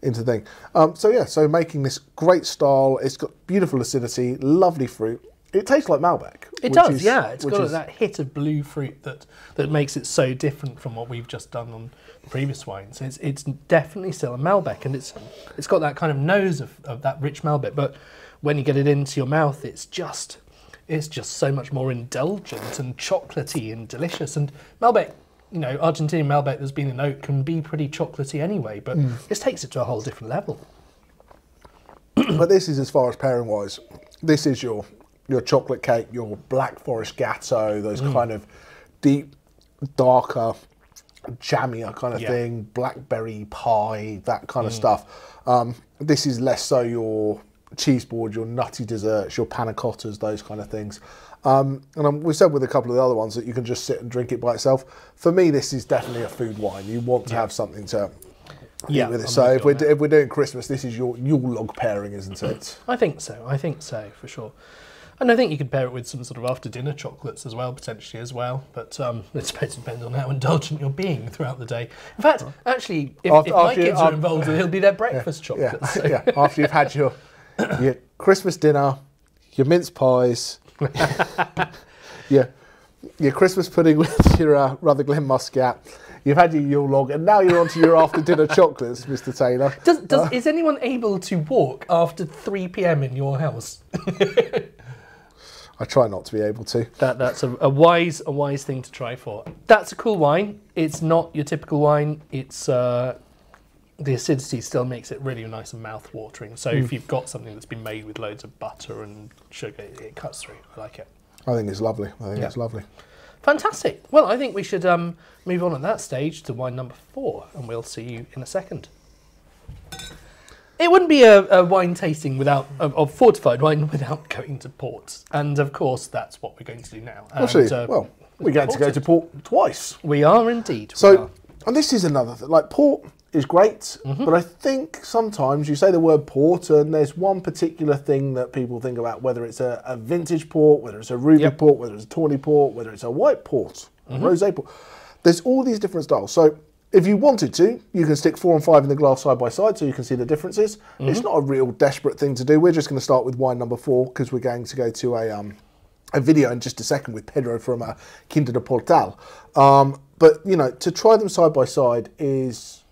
into the thing. So making this great style, it's got beautiful acidity, lovely fruit. It tastes like Malbec. It does, It's got that hit of blue fruit that makes it so different from what we've just done on previous wines. It's definitely still a Malbec, and it's got that kind of nose of that rich Malbec, but when you get it into your mouth, it's just so much more indulgent and chocolatey and delicious. And Malbec, you know, Argentine Malbec that's been in oak can be pretty chocolatey anyway, but this takes it to a whole different level. But this is, as far as pairing wise, this is your chocolate cake, your Black Forest Gatto, those kind of deep, darker, jammier kind of thing, blackberry pie, that kind of stuff. This is less so your cheese board, your nutty desserts, your panna cottas, those kind of things. We said with a couple of the other ones that you can just sit and drink it by itself. For me, this is definitely a food wine. You want to have something to eat with it. So if we're doing Christmas, this is your Yule log pairing, isn't it? I think so, for sure. And I think you could pair it with some sort of after-dinner chocolates as well, potentially as well. But it depends on how indulgent you're being throughout the day. In fact, actually, if my kids are involved, it'll be their breakfast chocolates. Yeah, so. After you've had your Christmas dinner, your mince pies, your Christmas pudding with your Rutherglen Muscat, you've had your Yule log, and now you're onto your after-dinner chocolates, Mr. Taylor. Is anyone able to walk after 3 p.m. in your house? I try not to be able to. That's a wise thing to try for. That's a cool wine. It's not your typical wine. It's the acidity still makes it really nice and mouth-watering. So if you've got something that's been made with loads of butter and sugar, it cuts through. I like it. I think it's lovely. It's lovely. Fantastic. Well, I think we should move on at that stage to wine number 4, and we'll see you in a second. It wouldn't be a wine tasting of fortified wine without going to port. And of course, that's what we're going to do now. Actually, we're going to go to port twice. We are indeed. And this is another thing. Like, port is great, but I think sometimes you say the word port and there's one particular thing that people think about, whether it's a vintage port, whether it's a ruby port, whether it's a tawny port, whether it's a white port, a rosé port. There's all these different styles. So if you wanted to, you can stick 4 and 5 in the glass side by side so you can see the differences. It's not a real desperate thing to do. We're just going to start with wine number 4 because we're going to go to a video in just a second with Pedro from Quinta de Portal. But, to try them side by side is...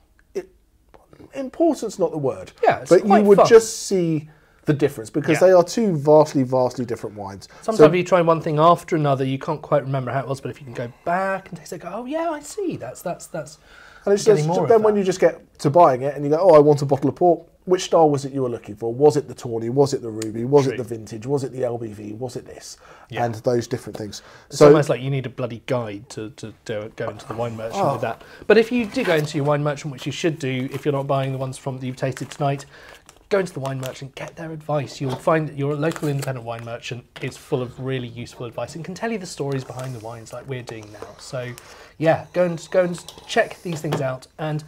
important's not the word. Yeah, but you would just see the difference because they are two vastly different wines. Sometimes you try one thing after another, you can't quite remember how it was, but if you can go back and taste it, go, oh yeah, I see. That's and it's just, then when you just get to buying it and you go, oh, I want a bottle of port. Which style was it you were looking for? Was it the Tawny? Was it the Ruby? Was it the Vintage? Was it the LBV? Was it this? And those different things. It's almost like you need a bloody guide to go into the wine merchant with that. But if you do go into your wine merchant, which you should do if you're not buying the ones that you've tasted tonight, go into the wine merchant, get their advice. You'll find that your local independent wine merchant is full of really useful advice and can tell you the stories behind the wines like we're doing now. So yeah, go and check these things out. And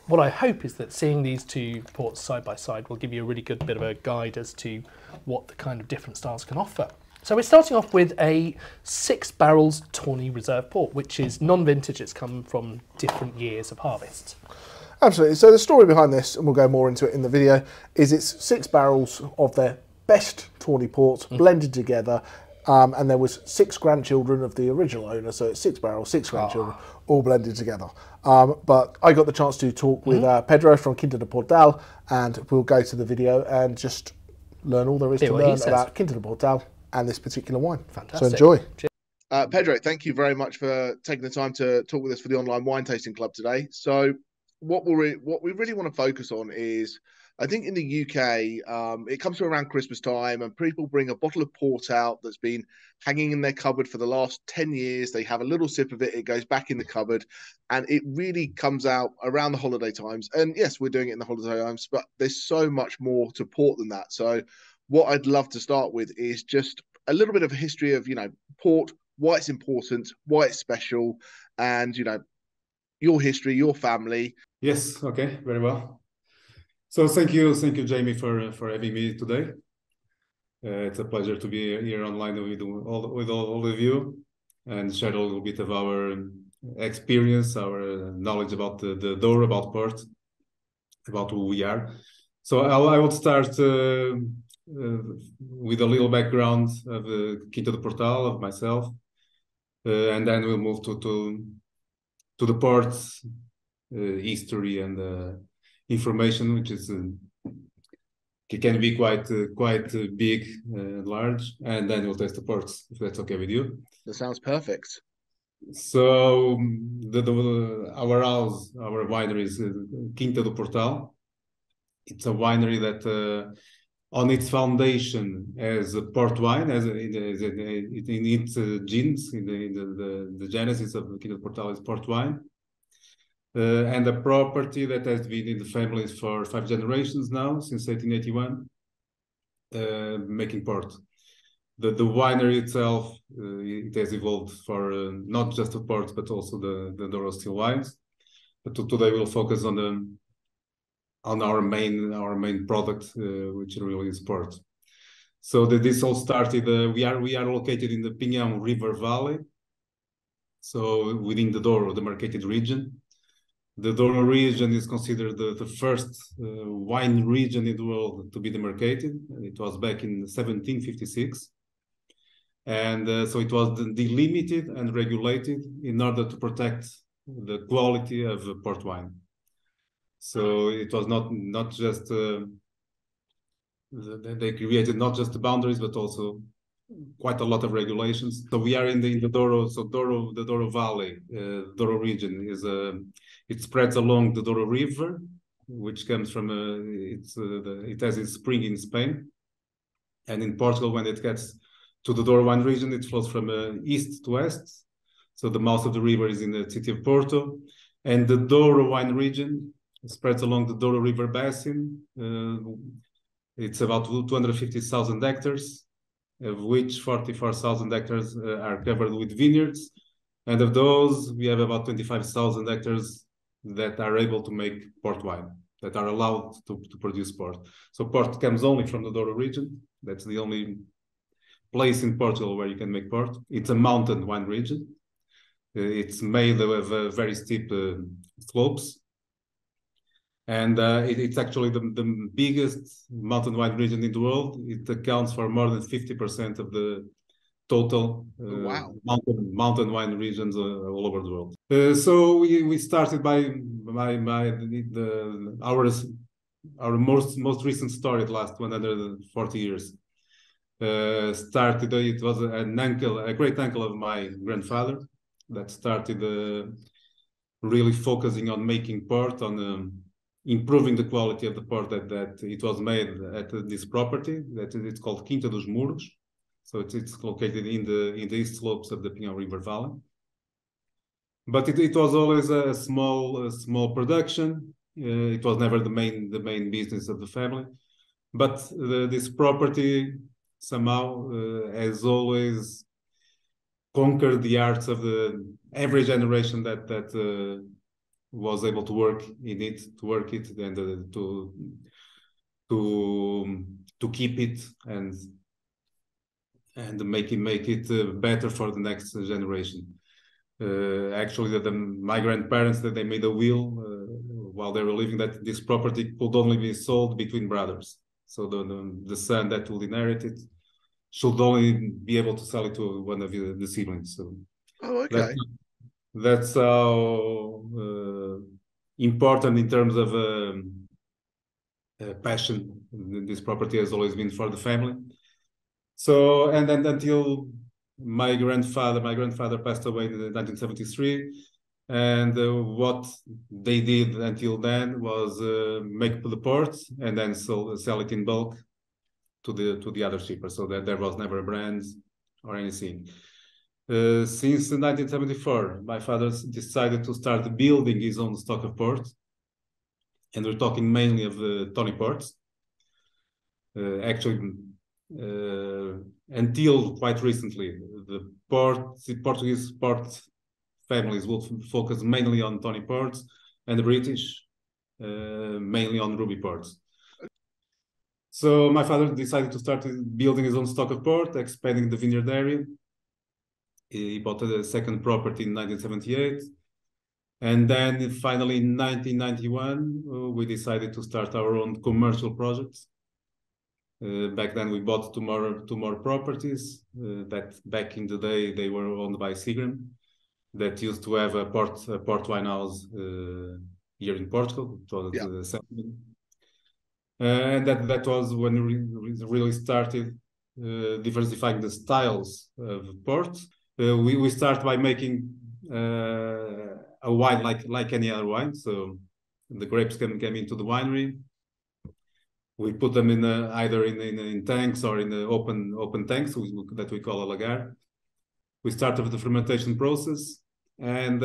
what I hope is that seeing these two ports side by side will give you a really good bit of a guide as to what the kind of different styles can offer. So we're starting off with a 6 barrels Tawny Reserve port, which is non-vintage. It's come from different years of harvest. Absolutely. So the story behind this, and we'll go more into it in the video, is it's 6 barrels of their best Tawny ports blended together. And there was 6 grandchildren of the original owner, so it's 6 barrels, 6 grandchildren, all blended together. But I got the chance to talk with Pedro from Quinta de Portal, and we'll go to the video and just learn all there is to learn about Quinta de Portal and this particular wine. Fantastic. So enjoy. Pedro, thank you very much for taking the time to talk with us for the online wine tasting club today. So what we really want to focus on is, I think in the UK, it comes to around Christmas time and people bring a bottle of port out that's been hanging in their cupboard for the last 10 years. They have a little sip of it, it goes back in the cupboard, and it really comes out around the holiday times. And yes, we're doing it in the holiday times, but there's so much more to port than that. So what I'd love to start with is just a little bit of a history of, port, why it's important, why it's special, and, your history, your family. Yes, okay, very well. So thank you, Jamie, for having me today. It's a pleasure to be here online with all of you and share a little bit of our experience, our knowledge about the door, about port, about who we are. So I will start with a little background of Quinta de Portal, of myself, and then we'll move to the port's history and information, which is can be quite big and large, and then we'll test the ports, if that's okay with you. That sounds perfect. So our house, our winery is Quinta do Portal. It's a winery that on its foundation as a port wine, as in its genes, in the genesis of Quinta do Portal is port wine. And a property that has been in the families for 5 generations now, since 1881. making port. The winery itself, it has evolved for not just the port, but also the Douro still wines. But today we'll focus on our main product, which really is port. So this all started. We are located in the Pinhão River Valley, so within the Douro, the marketed region. The Douro region is considered the first wine region in the world to be demarcated. It was back in 1756. And so it was delimited and regulated in order to protect the quality of port wine. So it was not just, they created not just the boundaries, but also quite a lot of regulations. So we are in the Douro, so the Douro Valley, Douro region is it spreads along the Douro River, which comes from it has its spring in Spain, and in Portugal when it gets to the Douro wine region, it flows from east to west. So the mouth of the river is in the city of Porto, and the Douro wine region spreads along the Douro River basin. It's about 250,000 hectares, of which 44,000 hectares are covered with vineyards. And of those, we have about 25,000 hectares that are able to make port wine, that are allowed to produce port. So port comes only from the Douro region. That's the only place in Portugal where you can make port. It's a mountain wine region. It's made of very steep slopes. And it's actually the biggest mountain wine region in the world. It accounts for more than 50% of the total mountain wine regions all over the world. So we started by our most recent story. It lasts 140 years. It was a great uncle of my grandfather that started really focusing on making port, on improving the quality of the port that it was made at this property that it's called Quinta dos Muros. So it's located in the east slopes of the Pinhão River Valley. But it was always a small production. It was never the main business of the family. But this property somehow has always conquered the hearts of every generation that was able to work in it, and to keep it and make it better for the next generation. Actually, my grandparents, that they made a will while they were living, that this property could only be sold between brothers. So the son that will inherit it should only be able to sell it to one of the siblings. So that's how important in terms of passion this property has always been for the family. So, and then until my grandfather passed away in 1973, and what they did until then was make the port and then sell it in bulk to the other shippers, so that there was never a brand or anything. Since 1974, my father decided to start building his own stock of port, and we're talking mainly of Tawny ports. Actually, until quite recently, the Portuguese port families will focus mainly on Tawny ports, and the British mainly on ruby ports. So my father decided to start building his own stock of port, expanding the vineyard area. He bought a second property in 1978. And then finally in 1991, we decided to start our own commercial projects. Back then we bought two more properties that back in the day they were owned by Seagram, that used to have a port wine house here in Portugal. It was and that was when we really started diversifying the styles of port. We start by making a wine like any other wine. So the grapes came into the winery. We put them in either in tanks or in open tanks that we call a lagar. We started with the fermentation process, and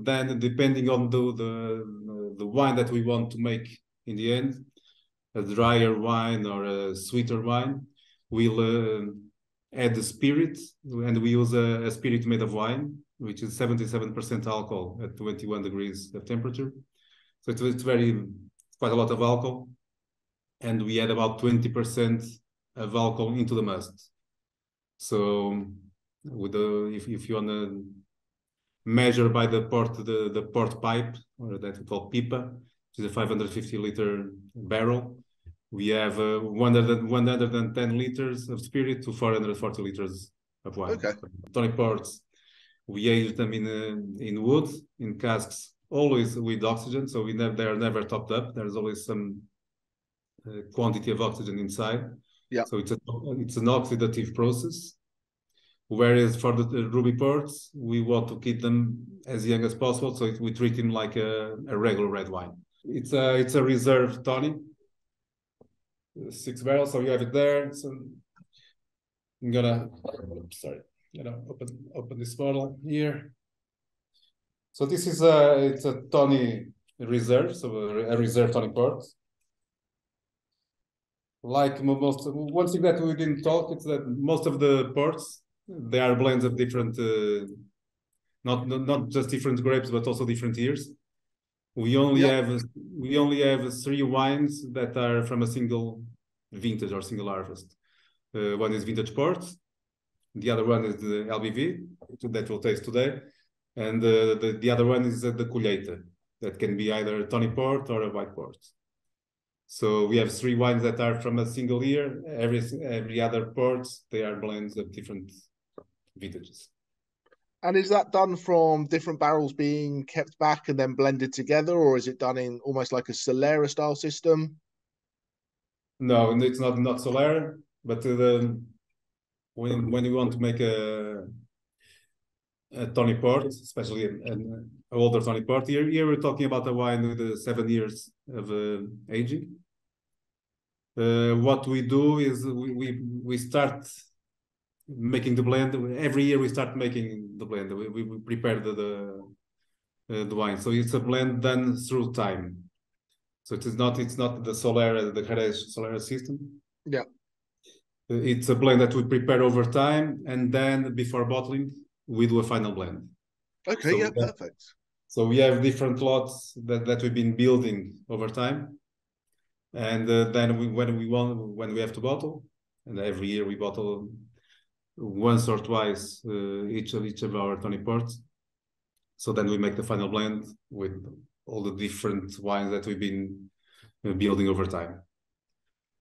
then depending on the wine that we want to make in the end, drier wine or a sweeter wine, we'll add the spirit, and we use a spirit made of wine, which is 77% alcohol at 21 degrees of temperature. So it's quite a lot of alcohol, and we add about 20% of alcohol into the must. So with if you want to measure by the port pipe, or that we call pipa, which is a 550-liter barrel, we have 110 liters of spirit to 440 liters of wine. Okay. Tawny ports, we age them in wood, in casks, always with oxygen, so they are never topped up. There's always some quantity of oxygen inside. Yeah. So it's an oxidative process. Whereas for the ruby ports, we want to keep them as young as possible, so we treat them like a regular red wine. It's a reserve Tawny, 6 barrels. So you have it there. So I'm gonna open this bottle here. So this is it's a Tawny reserve, so a reserve Tawny port. Like one thing that we didn't talk is that most of the ports, they are blends of different, not just different grapes, but also different years. We only have 3 wines that are from a single vintage or single harvest. One is vintage port, the other one is the LBV that we'll taste today, and the other one is the colheita, that can be either a Tawny port or a white port. So we have 3 wines that are from a single year. Every other port, they are blends of different vintages. And is that done from different barrels being kept back and then blended together, or is it done in almost like a Solera style system? No, it's not Solera, but when you want to make a Tawny port, especially an older Tawny port, here we're talking about a wine with 7 years of aging. What we do is we start making the blend. Every year we start making the blend. We prepare the wine. So it's a blend done through time. So it's not the Solera, the Jerez Solera system. Yeah. It's a blend that we prepare over time, and then before bottling, we do a final blend. Okay, so, yeah, perfect. So we have different lots that we've been building over time. And then when we have to bottle, and every year we bottle once or twice each of our Tawny ports. So then we make the final blend with all the different wines that we've been building over time.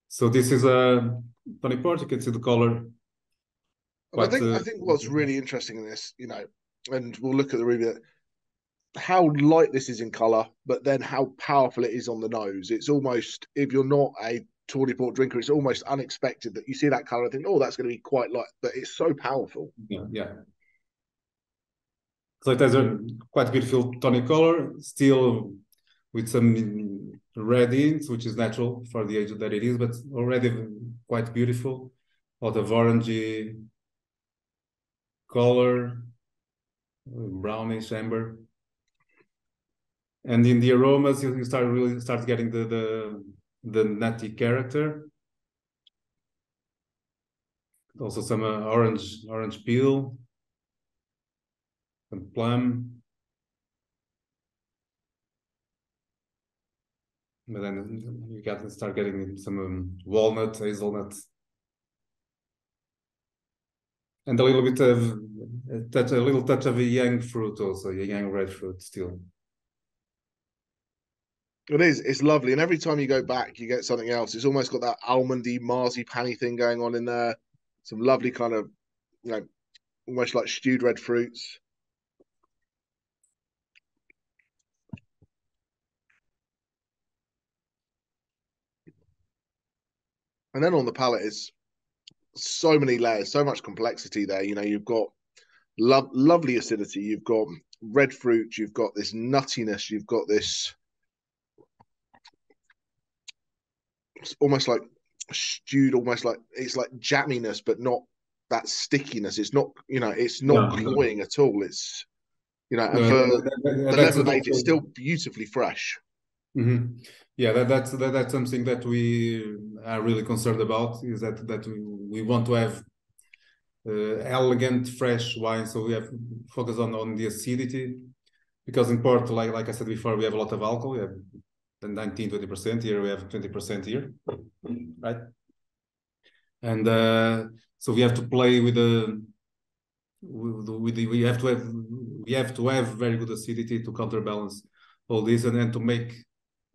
So this is a Tawny port. You can see the color. I think what's really interesting in this, and we'll look at the review, how light this is in color, but then how powerful it is on the nose. It's almost, if you're not a Tawny port drinker, it's almost unexpected that you see that color and think, oh, that's going to be quite light, but it's so powerful. Yeah. So it has a quite beautiful Tawny color, still with some red hints, which is natural for the age that it is, but already quite beautiful. A lot of orangey color, brownish amber. And in the aromas, you start getting the nutty character. Also some orange peel, some plum. But then you start getting some walnut, hazelnut, and a little bit of a little touch of a young fruit, also a young red fruit still. It is. It's lovely, and every time you go back, you get something else. It's almost got that almondy, marzipan-y thing going on in there. Some lovely kind of, almost like stewed red fruits. And then on the palate is so many layers, so much complexity there. You've got lovely acidity. You've got red fruit. You've got this nuttiness. You've got this almost like stewed, almost like it's like jamminess, but not that stickiness. It's not, it's not cloying at all. It's, and for the level of age, it's still beautifully fresh. Mm-hmm. Yeah, that's something that we are really concerned about. Is that we want to have elegant, fresh wine, so we have focus on the acidity, because in port, like I said before, we have a lot of alcohol. We have 19-20%. Here we have 20% here, right? And so we have to play with we have to have very good acidity to counterbalance all this, and then to make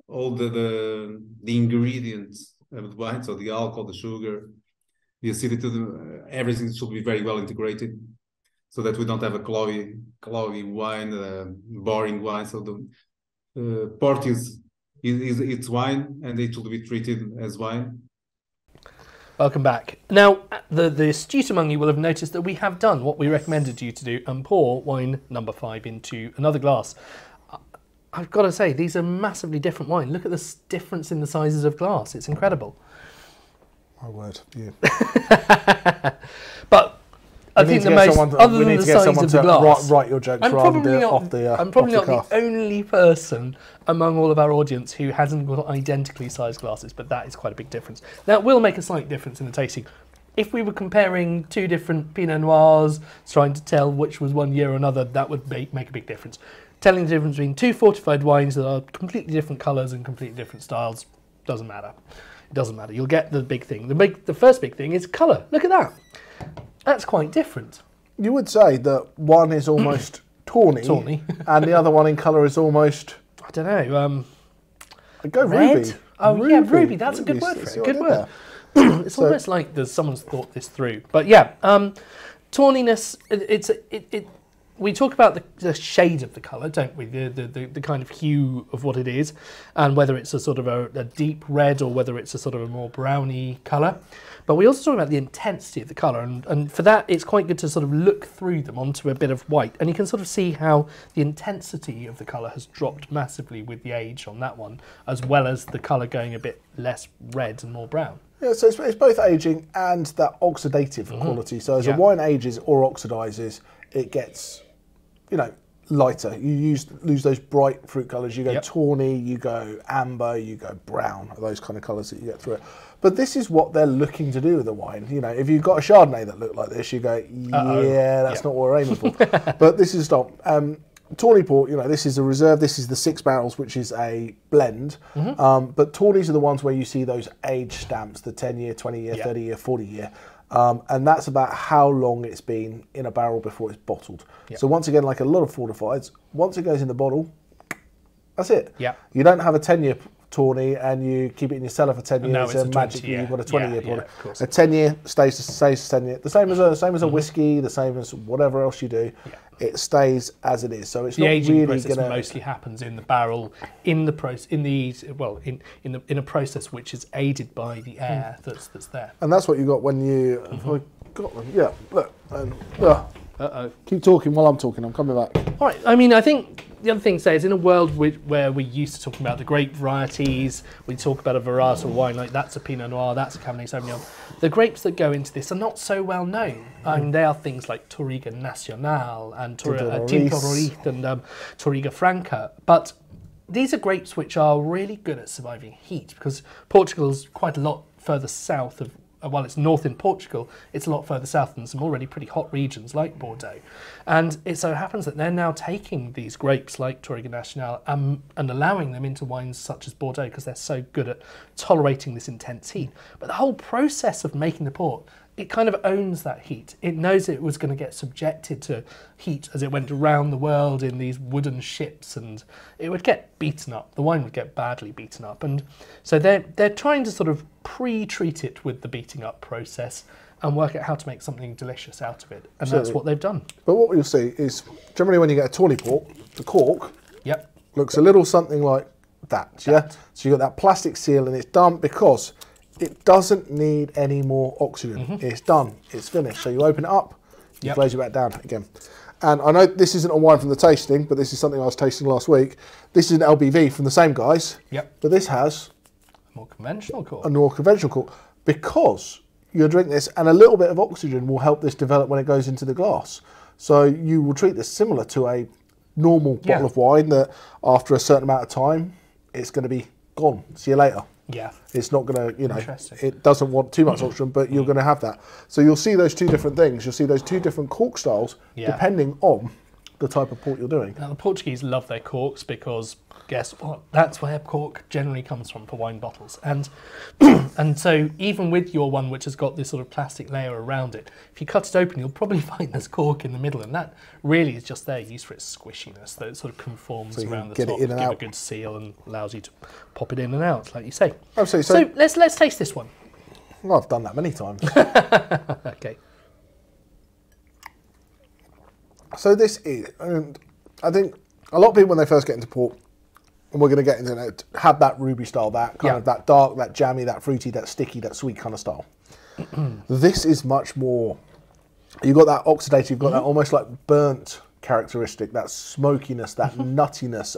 all the ingredients of the wine, so the alcohol, the sugar, the acidity, everything should be very well integrated, so that we don't have a cloudy wine, boring wine. So the port is it's wine, and it should be treated as wine. Welcome back. Now, the astute among you will have noticed that we have done what we recommended you to do and pour wine number 5 into another glass. I've got to say, these are massively different wine. Look at the difference in the sizes of glass. It's incredible. My word, yeah. But I think the most, other than the size of the glass, write your jokes rather than off the I'm probably not the only person among all of our audience who hasn't got identically sized glasses, but that is quite a big difference. Now, it will make a slight difference in the tasting. If we were comparing 2 different Pinot Noirs, trying to tell which was one year or another, that would make a big difference. Telling the difference between 2 fortified wines that are completely different colours and completely different styles doesn't matter. It doesn't matter. You'll get the big thing. The first big thing is colour. Look at that. That's quite different. You would say that one is almost tawny, and the other one in colour is almost, I don't know. I'd go red? ruby. Oh, ruby. Yeah, ruby. That's a good word for it. Good word. It's almost like someone's thought this through. But yeah, tawniness. We talk about the shade of the colour, don't we? The kind of hue of what it is, and whether it's a sort of a deep red or whether it's a sort of a more browny colour. But we also talk about the intensity of the colour, and for that it's quite good to sort of look through them onto a bit of white, and you can sort of see how the intensity of the colour has dropped massively with the age on that one, as well as the colour going a bit less red and more brown. Yeah, so it's both ageing and that oxidative quality. So as a wine ages or oxidises, it gets, lighter. You lose those bright fruit colours. You go tawny, you go amber, you go brown, those kind of colours that you get through it. But this is what they're looking to do with the wine. If you've got a Chardonnay that looked like this, you go, that's not what we're aiming for. But this is not. Tawny port, this is a reserve. This is the 6 barrels, which is a blend. But Tawnies are the ones where you see those age stamps, the 10-year, 20-year, 30-year, 40-year. And that's about how long it's been in a barrel before it's bottled. So once again, like a lot of fortifieds, once it goes in the bottle, that's it. You don't have a 10-year Tawny and you keep it in your cellar for 10 years and magically you've got a 20-year bottle. A 10-year stays 10 years. The same as a whiskey, the same as whatever else you do. It stays as it is. So it's not aging really process mostly happens in the barrel, in a process which is aided by the air that's there. And that's what you got when you got them. Yeah, look. Keep talking while I'm talking. I'm coming back. All right. I mean, I think the other thing to say is in a world where we're used to talking about the grape varieties, we talk about a varietal wine like that's a Pinot Noir, that's a Cabernet Sauvignon. The grapes that go into this are not so well known. I mean, they are things like Touriga Nacional and Tinto Roriz and Touriga Franca. But these are grapes which are really good at surviving heat, because Portugal's quite a lot further south of, while it's north in Portugal, it's a lot further south than some already pretty hot regions like Bordeaux. And it so happens that they're now taking these grapes like Touriga Nacional and allowing them into wines such as Bordeaux because they're so good at tolerating this intense heat. But the whole process of making the port, it kind of owns that heat. It knows it was going to get subjected to heat as it went around the world in these wooden ships, and it would get beaten up. The wine would get badly beaten up. And so they're trying to sort of pre-treat it with the beating up process and work out how to make something delicious out of it. And that's what they've done. But what you'll see is, generally when you get a tawny port, the cork looks a little something like that. Yeah. So you've got that plastic seal, and it's done because it doesn't need any more oxygen. It's done. It's finished. So you open it up, you close it back down again. And I know this isn't a wine from the tasting, but this is something I was tasting last week. This is an LBV from the same guys. But this has a more conventional cork. A more conventional cork, because you'll drink this and a little bit of oxygen will help this develop when it goes into the glass. So you will treat this similar to a normal bottle of wine that after a certain amount of time, it's going to be gone. See you later. Yeah. It's not going to, you know, Interesting. it doesn't want too much oxygen, but you're going to have that. So you'll see those two different things. You'll see those two different cork styles depending on the type of port you're doing. Now, the Portuguese love their corks because, guess what? That's where cork generally comes from for wine bottles. And and so even with your one, which has got this sort of plastic layer around it, if you cut it open, you'll probably find there's cork in the middle, and that really is just there used for its squishiness, that it sort of conforms So you around the get it top, in and give out. a good seal, and allows you to pop it in and out, like you say. Absolutely. So let's taste this one. Well, I've done that many times. Okay. So this is, and I think a lot of people when they first get into port, and we're going to get into it, have that ruby style, that kind of that dark, that jammy, that fruity, that sticky, that sweet kind of style. This is much more, you've got that oxidative, you've got that almost like burnt characteristic, that smokiness, that nuttiness,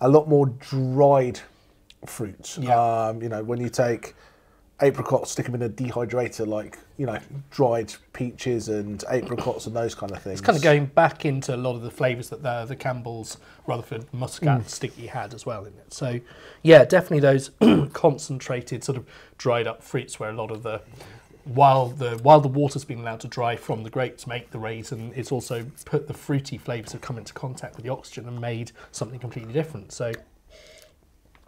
a lot more dried fruits. Yeah. You know, when you take apricots, stick them in a dehydrator, like, you know, dried peaches and apricots and those kind of things. It's kind of going back into a lot of the flavours that the Campbell's Rutherglen Muscat sticky had as well in it. So, yeah, definitely those concentrated sort of dried up fruits where a lot of the while the water's been allowed to dry from the grape to make the raisin, it's also put the fruity flavours have come into contact with the oxygen and made something completely different. So,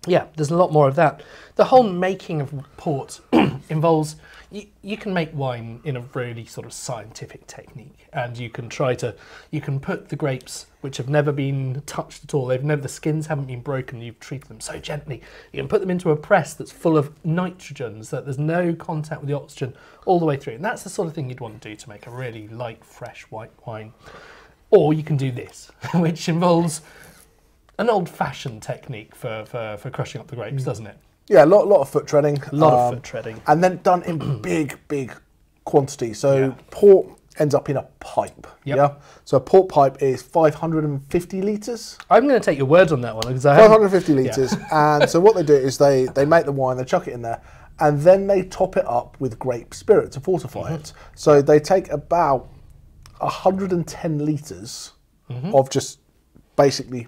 yeah, there's a lot more of that. The whole making of port involves, you can make wine in a really sort of scientific technique, and you can put the grapes which have never been touched at all, the skins haven't been broken, you've treated them so gently, you can put them into a press that's full of nitrogens, that there's no contact with the oxygen all the way through, and that's the sort of thing you'd want to do to make a really light, fresh white wine. Or you can do this, which involves an old-fashioned technique for crushing up the grapes, doesn't it? Yeah, a lot of foot treading. A lot of foot treading. And then done in big quantities. So port ends up in a pipe. Yep. Yeah. So a port pipe is 550 litres. I'm going to take your word on that one because 550 litres. And so what they do is they make the wine, they chuck it in there, and then they top it up with grape spirit to fortify it. So they take about 110 litres of just basically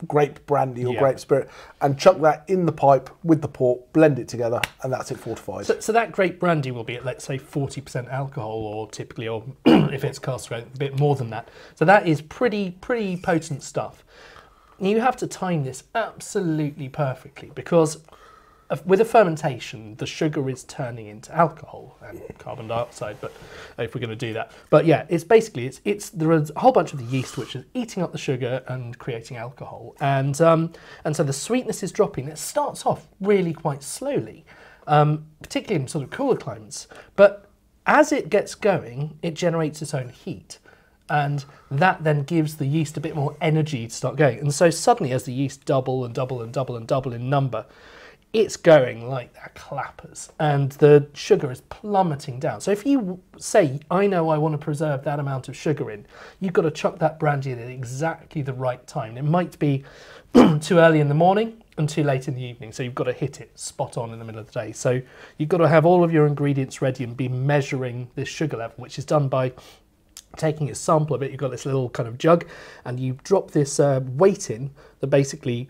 grape brandy or grape spirit and chuck that in the pipe with the port, blend it together, and that's it fortified. So that grape brandy will be at, let's say, 40% alcohol, or typically, or if it's cask strength, a bit more than that. So that is pretty potent stuff. You have to time this absolutely perfectly because with a fermentation, the sugar is turning into alcohol and carbon dioxide. But if we're going to do that, but yeah, it's basically there is a whole bunch of the yeast which is eating up the sugar and creating alcohol, and so the sweetness is dropping. It starts off really quite slowly, particularly in sort of cooler climates. But as it gets going, it generates its own heat. And that then gives the yeast a bit more energy to start going. And so suddenly, as the yeast double and double and double and double in number, it's going like that clappers, and the sugar is plummeting down. So if you say, I know I want to preserve that amount of sugar in, you've got to chuck that brandy in at exactly the right time. It might be too early in the morning and too late in the evening, so you've got to hit it spot on in the middle of the day. So you've got to have all of your ingredients ready and be measuring this sugar level, which is done by taking a sample of it. You've got this little kind of jug, and you drop this weight in that basically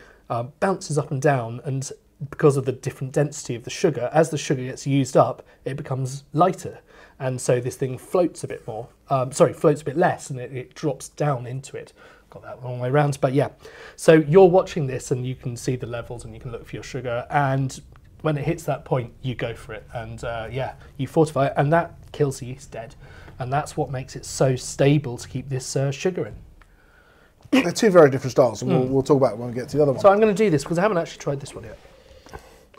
bounces up and down, and because of the different density of the sugar, as the sugar gets used up, it becomes lighter. And so this thing floats a bit more, floats a bit less, and it drops down into it. Got that the wrong way around, but yeah. So you're watching this and you can see the levels and you can look for your sugar, and when it hits that point, you go for it. And you fortify it, and that kills the yeast dead. And that's what makes it so stable to keep this sugar in. They're two very different styles, and we'll talk about it when we get to the other one. So I'm going to do this because I haven't actually tried this one yet.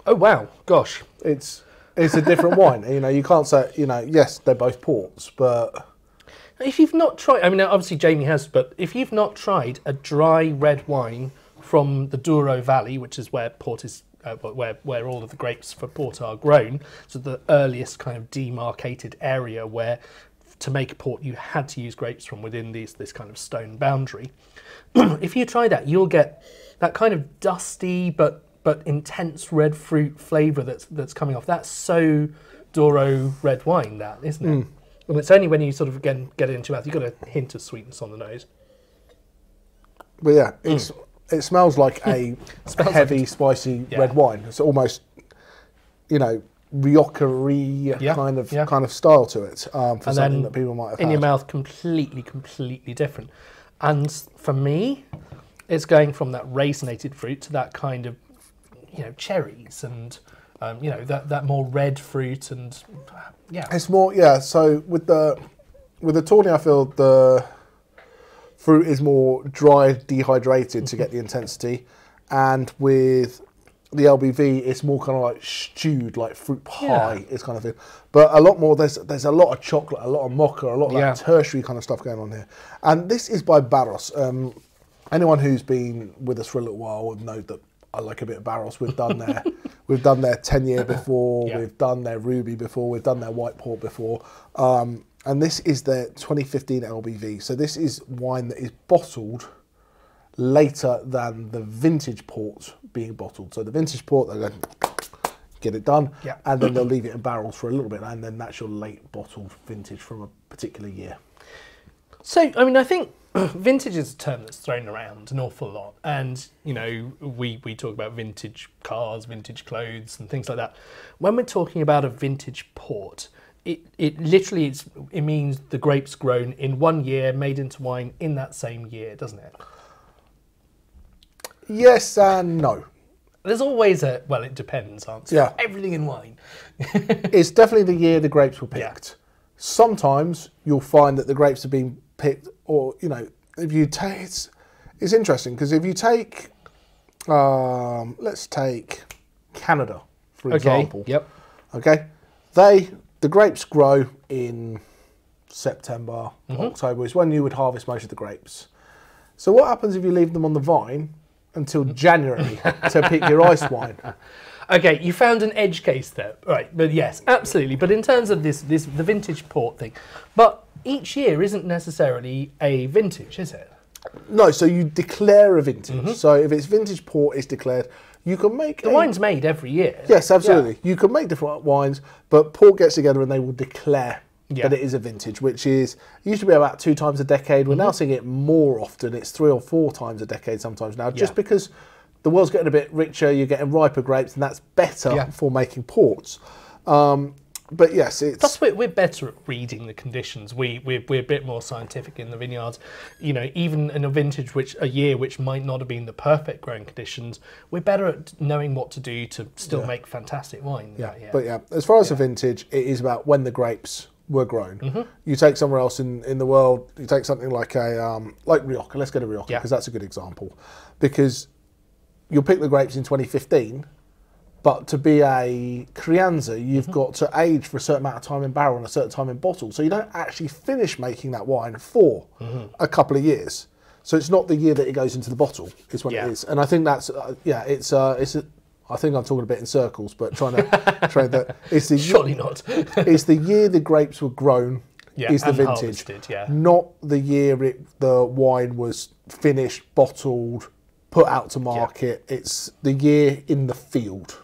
Oh wow, gosh. It's a different wine. You know, you can't say, you know, yes, they're both ports, but if you've not tried, I mean, obviously Jamie has, but if you've not tried a dry red wine from the Douro Valley, which is where port is, where all of the grapes for port are grown, so the earliest kind of demarcated area where to make a port you had to use grapes from within this kind of stone boundary. If you try that, you'll get that kind of dusty but intense red fruit flavour that's coming off. That's so Douro red wine, that, isn't it? And it's only when you sort of again get it into your mouth, you've got a hint of sweetness on the nose. yeah, it's It smells like a heavy, spicy red wine. It's almost, you know, Rioja-y kind of style to it for something that people might have in had. your mouth, completely different. And for me, it's going from that raisinated fruit to that kind of, you know, cherries and you know, that more red fruit and It's more So with the Tawny, I feel the fruit is more dry, dehydrated to get the intensity, and with the LBV, it's more kind of like stewed, like fruit pie is kind of thing. But a lot more, there's a lot of chocolate, a lot of mocha, a lot of that tertiary kind of stuff going on here. And this is by Barros. Anyone who's been with us for a little while would know that I like a bit of Barros. We've done their 10-year before, we've done their Ruby before, we've done their White Port before. And this is their 2015 LBV. So this is wine that is bottled later than the vintage port being bottled. So the vintage port, they're going to get it done, and then they'll leave it in barrels for a little bit, and then that's your late bottled vintage from a particular year. So, I mean, I think vintage is a term that's thrown around an awful lot, and you know, we talk about vintage cars, vintage clothes, and things like that. When we're talking about a vintage port, it literally it means the grapes grown in 1 year, made into wine in that same year, doesn't it? Yes and no. There's always a, well, it depends answer. Yeah. Everything in wine. It's definitely the year the grapes were picked. Yeah. Sometimes you'll find that the grapes have been picked, or, you know, if you take, it's interesting, because if you take, let's take Canada, for example. Yep. Okay. The grapes grow in September, October is when you would harvest most of the grapes. So what happens if you leave them on the vine until January to pick your ice wine? Okay, you found an edge case there, right? But yes, absolutely. But in terms of the vintage port thing, but each year isn't necessarily a vintage, is it? No, so you declare a vintage. So if it's vintage port, it's declared. You can make the wine's made every year. Yes, absolutely. Yeah. You can make different wines, but port gets together and they will declare that it is a vintage, which is used to be about 2 times a decade. We're now seeing it more often. It's 3 or 4 times a decade sometimes now, just because the world's getting a bit richer. You're getting riper grapes, and that's better for making ports. But yes, it's... Plus, we're better at reading the conditions. We're a bit more scientific in the vineyards. You know, even in a vintage, a year which might not have been the perfect growing conditions, we're better at knowing what to do to still make fantastic wine. But as far as the vintage, it is about when the grapes were grown. You take somewhere else in the world, you take something like like Rioja. Let's go to Rioja, because that's a good example. Because you'll pick the grapes in 2015, but to be a Crianza, you've got to age for a certain amount of time in barrel and a certain time in bottle. So you don't actually finish making that wine for a couple of years. So it's not the year that it goes into the bottle, is when it is. And I think that's, I think I'm talking a bit in circles, but trying that. It's the surely not. It's the year the grapes were grown is the vintage, not the year the wine was finished, bottled, put out to market. It's the year in the field.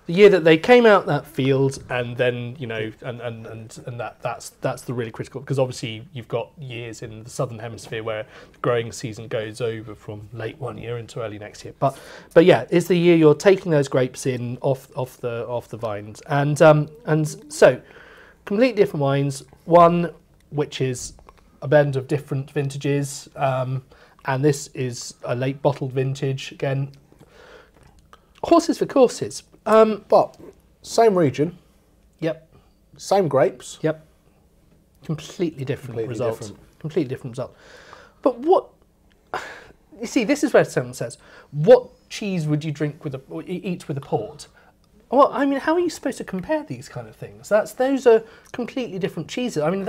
The year that they came out that field, and then, you know, and that's the really critical, because obviously you've got years in the southern hemisphere where the growing season goes over from late one year into early next year. But yeah, it's the year you're taking those grapes in off the vines, and so completely different wines. One which is a blend of different vintages, and this is a late bottled vintage again. Horses for courses. But same region. Same grapes. Completely different result. Completely different result. But what, you see, this is where someone says, what cheese would you drink with eat with a port? Well, I mean, how are you supposed to compare these kind of things? Those are completely different cheeses. I mean,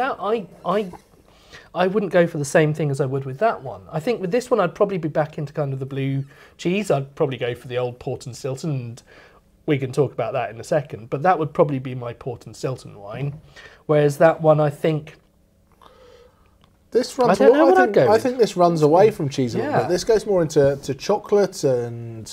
I wouldn't go for the same thing as I would with that one. I think with this one, I'd probably be back into kind of the blue cheese. I'd probably go for the old Port and Stilton, and we can talk about that in a second. But that would probably be my Port and Stilton wine. Whereas that one, I think... This runs I think this runs away from cheese a little bit. This goes more into chocolate and...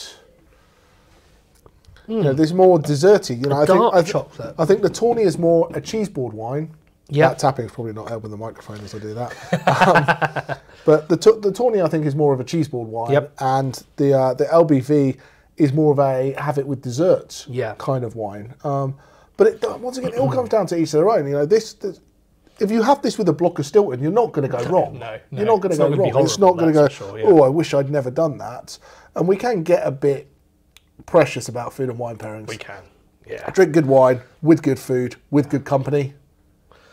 You know, there's more desserty. You know, dark chocolate. I think the Tawny is more a cheese board wine, Yeah. That tapping is probably not helping the microphone as I do that. But the Tawny, I think, is more of a cheeseboard wine. Yep. And the LBV is more of a have it with desserts Yeah. kind of wine. But once again, it all comes down to each of their own. You know, this if you have this with a block of Stilton, you're not going to go wrong. No, you're not going to go wrong. It's not going to go, sure, yeah. Oh, I wish I'd never done that. And we can get a bit precious about food and wine pairings. We can, yeah. Drink good wine with good food, with good company.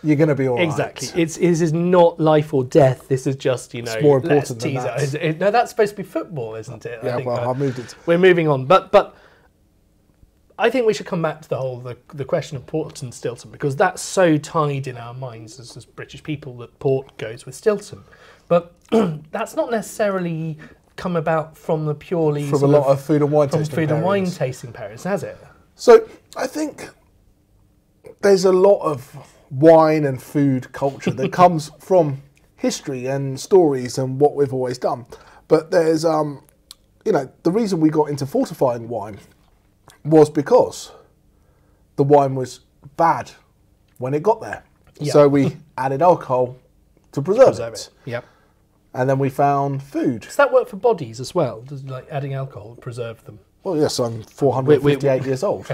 You're going to be all right. Exactly. This is not life or death. This is just, you know, it's more important than that. No, that's supposed to be football, isn't it? Yeah, I think well, I've moved it. We're moving on. But I think we should come back to the question of port and Stilton, because that's so tied in our minds as British people that port goes with Stilton. But that's not necessarily come about from the purely... From a lot of food and wine tasting pairings. Food and wine tasting pairings, has it? So I think there's a lot of wine and food culture that comes from history and stories and what we've always done. But there's, you know, the reason we got into fortifying wine was because the wine was bad when it got there. Yep. So we added alcohol to preserve it. Yep. And then we found food. Does that work for bodies as well? Does like adding alcohol preserve them? Well, yes, I'm 458 years old.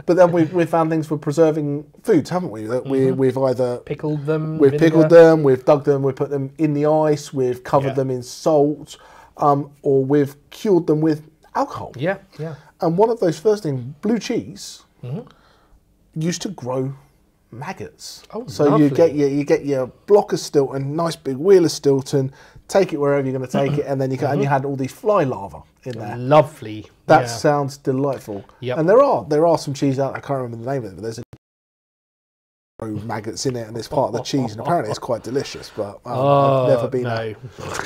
But then we've found things for preserving foods, haven't we? That we've either pickled them, we've pickled them, we've dug them, we've put them in the ice, we've covered them in salt, or we've cured them with alcohol. Yeah, yeah. And one of those first things, blue cheese, used to grow maggots. Oh, so lovely. you get your block of Stilton, nice big wheel of Stilton, take it wherever you're going to take it, and then and you had all these fly larvae in there. Lovely. That sounds delightful. Yep. And there are some cheese out there, I can't remember the name of it, but there's maggots in it and it's part of the cheese, and apparently it's quite delicious, but I've never been there.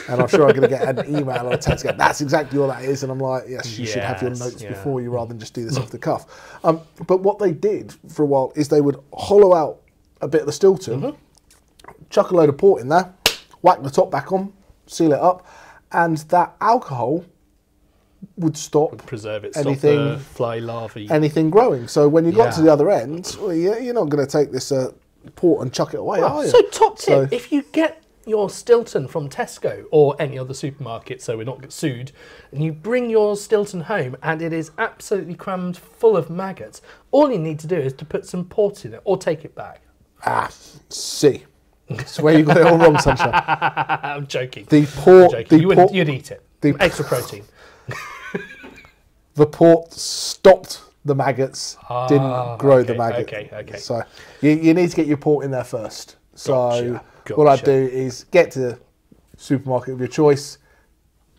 And I'm sure I'm going to get an email or a text going, that's exactly what that is, and I'm like, yes, you should have your notes before you rather than just do this off the cuff. But what they did for a while is they would hollow out a bit of the Stilton, chuck a load of port in there, whack the top back on, seal it up, and that alcohol would stop preserve it, anything, stop the fly larvae, anything growing. So when you got to the other end, well, you're not going to take this port and chuck it away, are you? So top tip, if you get your Stilton from Tesco or any other supermarket, so we're not sued, and you bring your Stilton home and it is absolutely crammed full of maggots, all you need to do is to put some port in it or take it back. See. That's where you got it all wrong, Sunshine. I'm joking. The port, you'd eat it. Extra protein. The port stopped the maggots, didn't grow the maggots. Okay. So you need to get your port in there first. So what I'd do is get to the supermarket of your choice,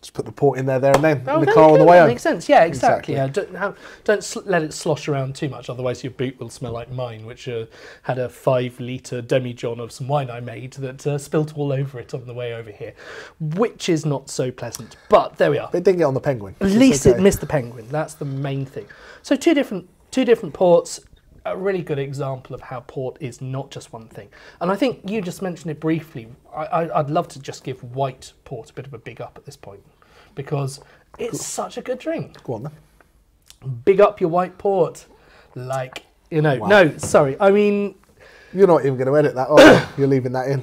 just put the port in there and then in the car on the way home. Makes sense. Yeah, exactly. Yeah, don't let it slosh around too much, otherwise your boot will smell like mine, which had a 5-litre demijohn of some wine I made that spilt all over it on the way over here, which is not so pleasant. But there we are. But it didn't get on the Penguin. At least it missed the Penguin. That's the main thing. So two different ports. A really good example of how port is not just one thing. And I think you just mentioned it briefly. I'd love to just give white port a bit of a big up at this point, because it's such a good drink. Go on then. Big up your white port. Like, you know, no, sorry. I mean... You're not even going to edit that, are you? You're leaving that in.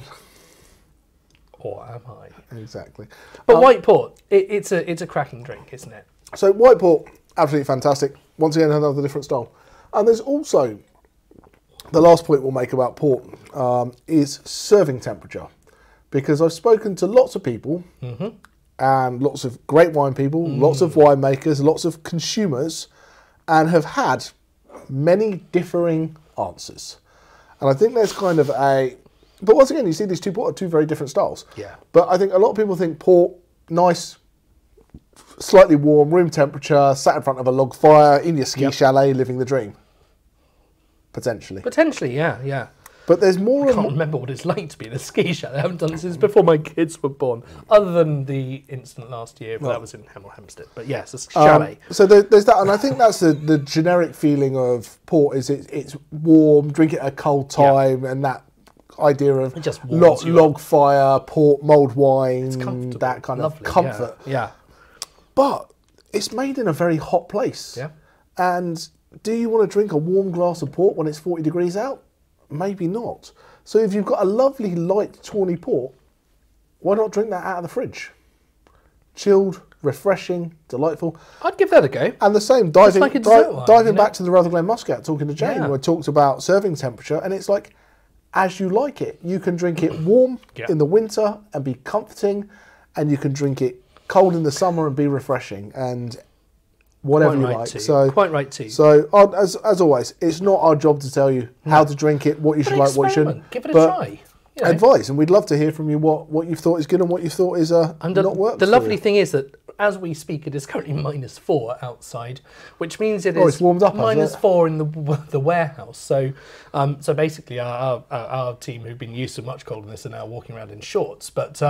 Or am I? Exactly. But white port, it's a cracking drink, isn't it? So white port, absolutely fantastic. Once again, another different style. And there's also, the last point we'll make about port is serving temperature. Because I've spoken to lots of people, and lots of great wine people, lots of winemakers, lots of consumers, and have had many differing answers. And I think there's kind of a... But once again, you see these two port are two very different styles. Yeah. But I think a lot of people think port, nice, slightly warm, room temperature, sat in front of a log fire, in your ski chalet, living the dream. Potentially. Potentially, yeah. But there's more... I can't remember what it's like to be in a ski chalet. I haven't done it since before my kids were born, other than the incident last year, but that was in Hemel Hempstead. But yes, a chalet. So there's that, and I think that's the generic feeling of port, is it's warm, drink it at a cold time, and that idea of log fire, port, mulled wine, that kind of comfort. Yeah. But it's made in a very hot place. Yeah. And do you want to drink a warm glass of port when it's 40 degrees out? maybe not. So if you've got a lovely light tawny port, why not drink that out of the fridge? Chilled, refreshing, delightful. I'd give that a go. And the same, diving back to the Rutherglen Muscat, talking to Jane, who I talked about serving temperature, and it's like, as you like it. You can drink it warm in the winter and be comforting, and you can drink it cold in the summer and be refreshing, and whatever you like. So quite right too. So as always, it's not our job to tell you how to drink it, what you should like, what you shouldn't. Give it a try. You know. Advice, and we'd love to hear from you what you thought is good and what you thought is not worked. The lovely thing is that as we speak, it is currently -4 outside, which means it is it's warmed up, -4 in the warehouse. So so basically, our team who've been used to much coldness are now walking around in shorts. But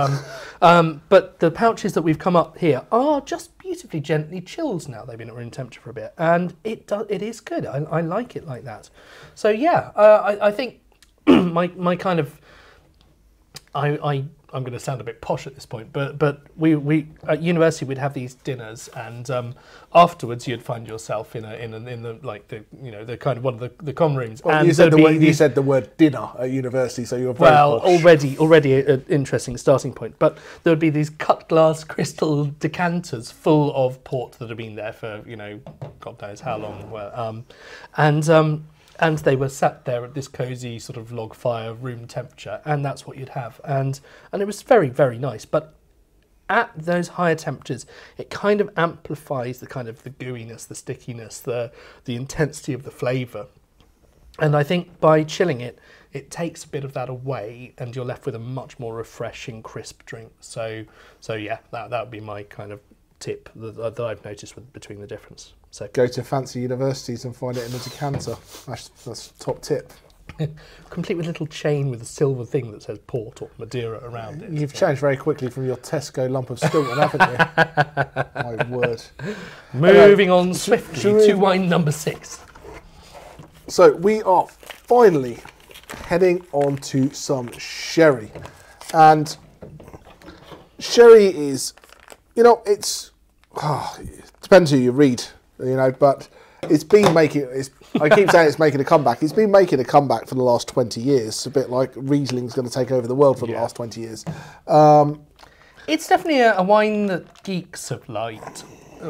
but the pouches that we've come up here are just beautifully gently chilled now. They've been at room temperature for a bit, and it is good. I like it like that. So yeah, I think my kind of I'm going to sound a bit posh at this point, but we at university we'd have these dinners, and afterwards you'd find yourself in the like the the kind of one of the common rooms. Well, and you said the word dinner at university, so you were very posh. already an interesting starting point. But there would be these cut glass crystal decanters full of port that had been there for God knows how long. Well, and they were sat there at this cosy sort of log fire room temperature, and that's what you'd have. And it was very, very nice. But at those higher temperatures, it kind of amplifies the kind of the gooiness, the stickiness, the intensity of the flavour. And I think by chilling it, it takes a bit of that away, and you're left with a much more refreshing, crisp drink. So yeah, that would be my kind of tip that I've noticed between the difference. So go to fancy universities and find it in a decanter. That's top tip. Complete with a little chain with a silver thing that says port or Madeira around it. You've changed very quickly from your Tesco lump of Stilton, haven't you? My word. Moving on swiftly to wine number 6. So we are finally heading on to some sherry. And sherry is, it depends who you read. But it's been making. I keep saying it's making a comeback. It's been making a comeback for the last 20 years. It's a bit like Riesling's going to take over the world for the last 20 years. It's definitely a wine that geeks have liked.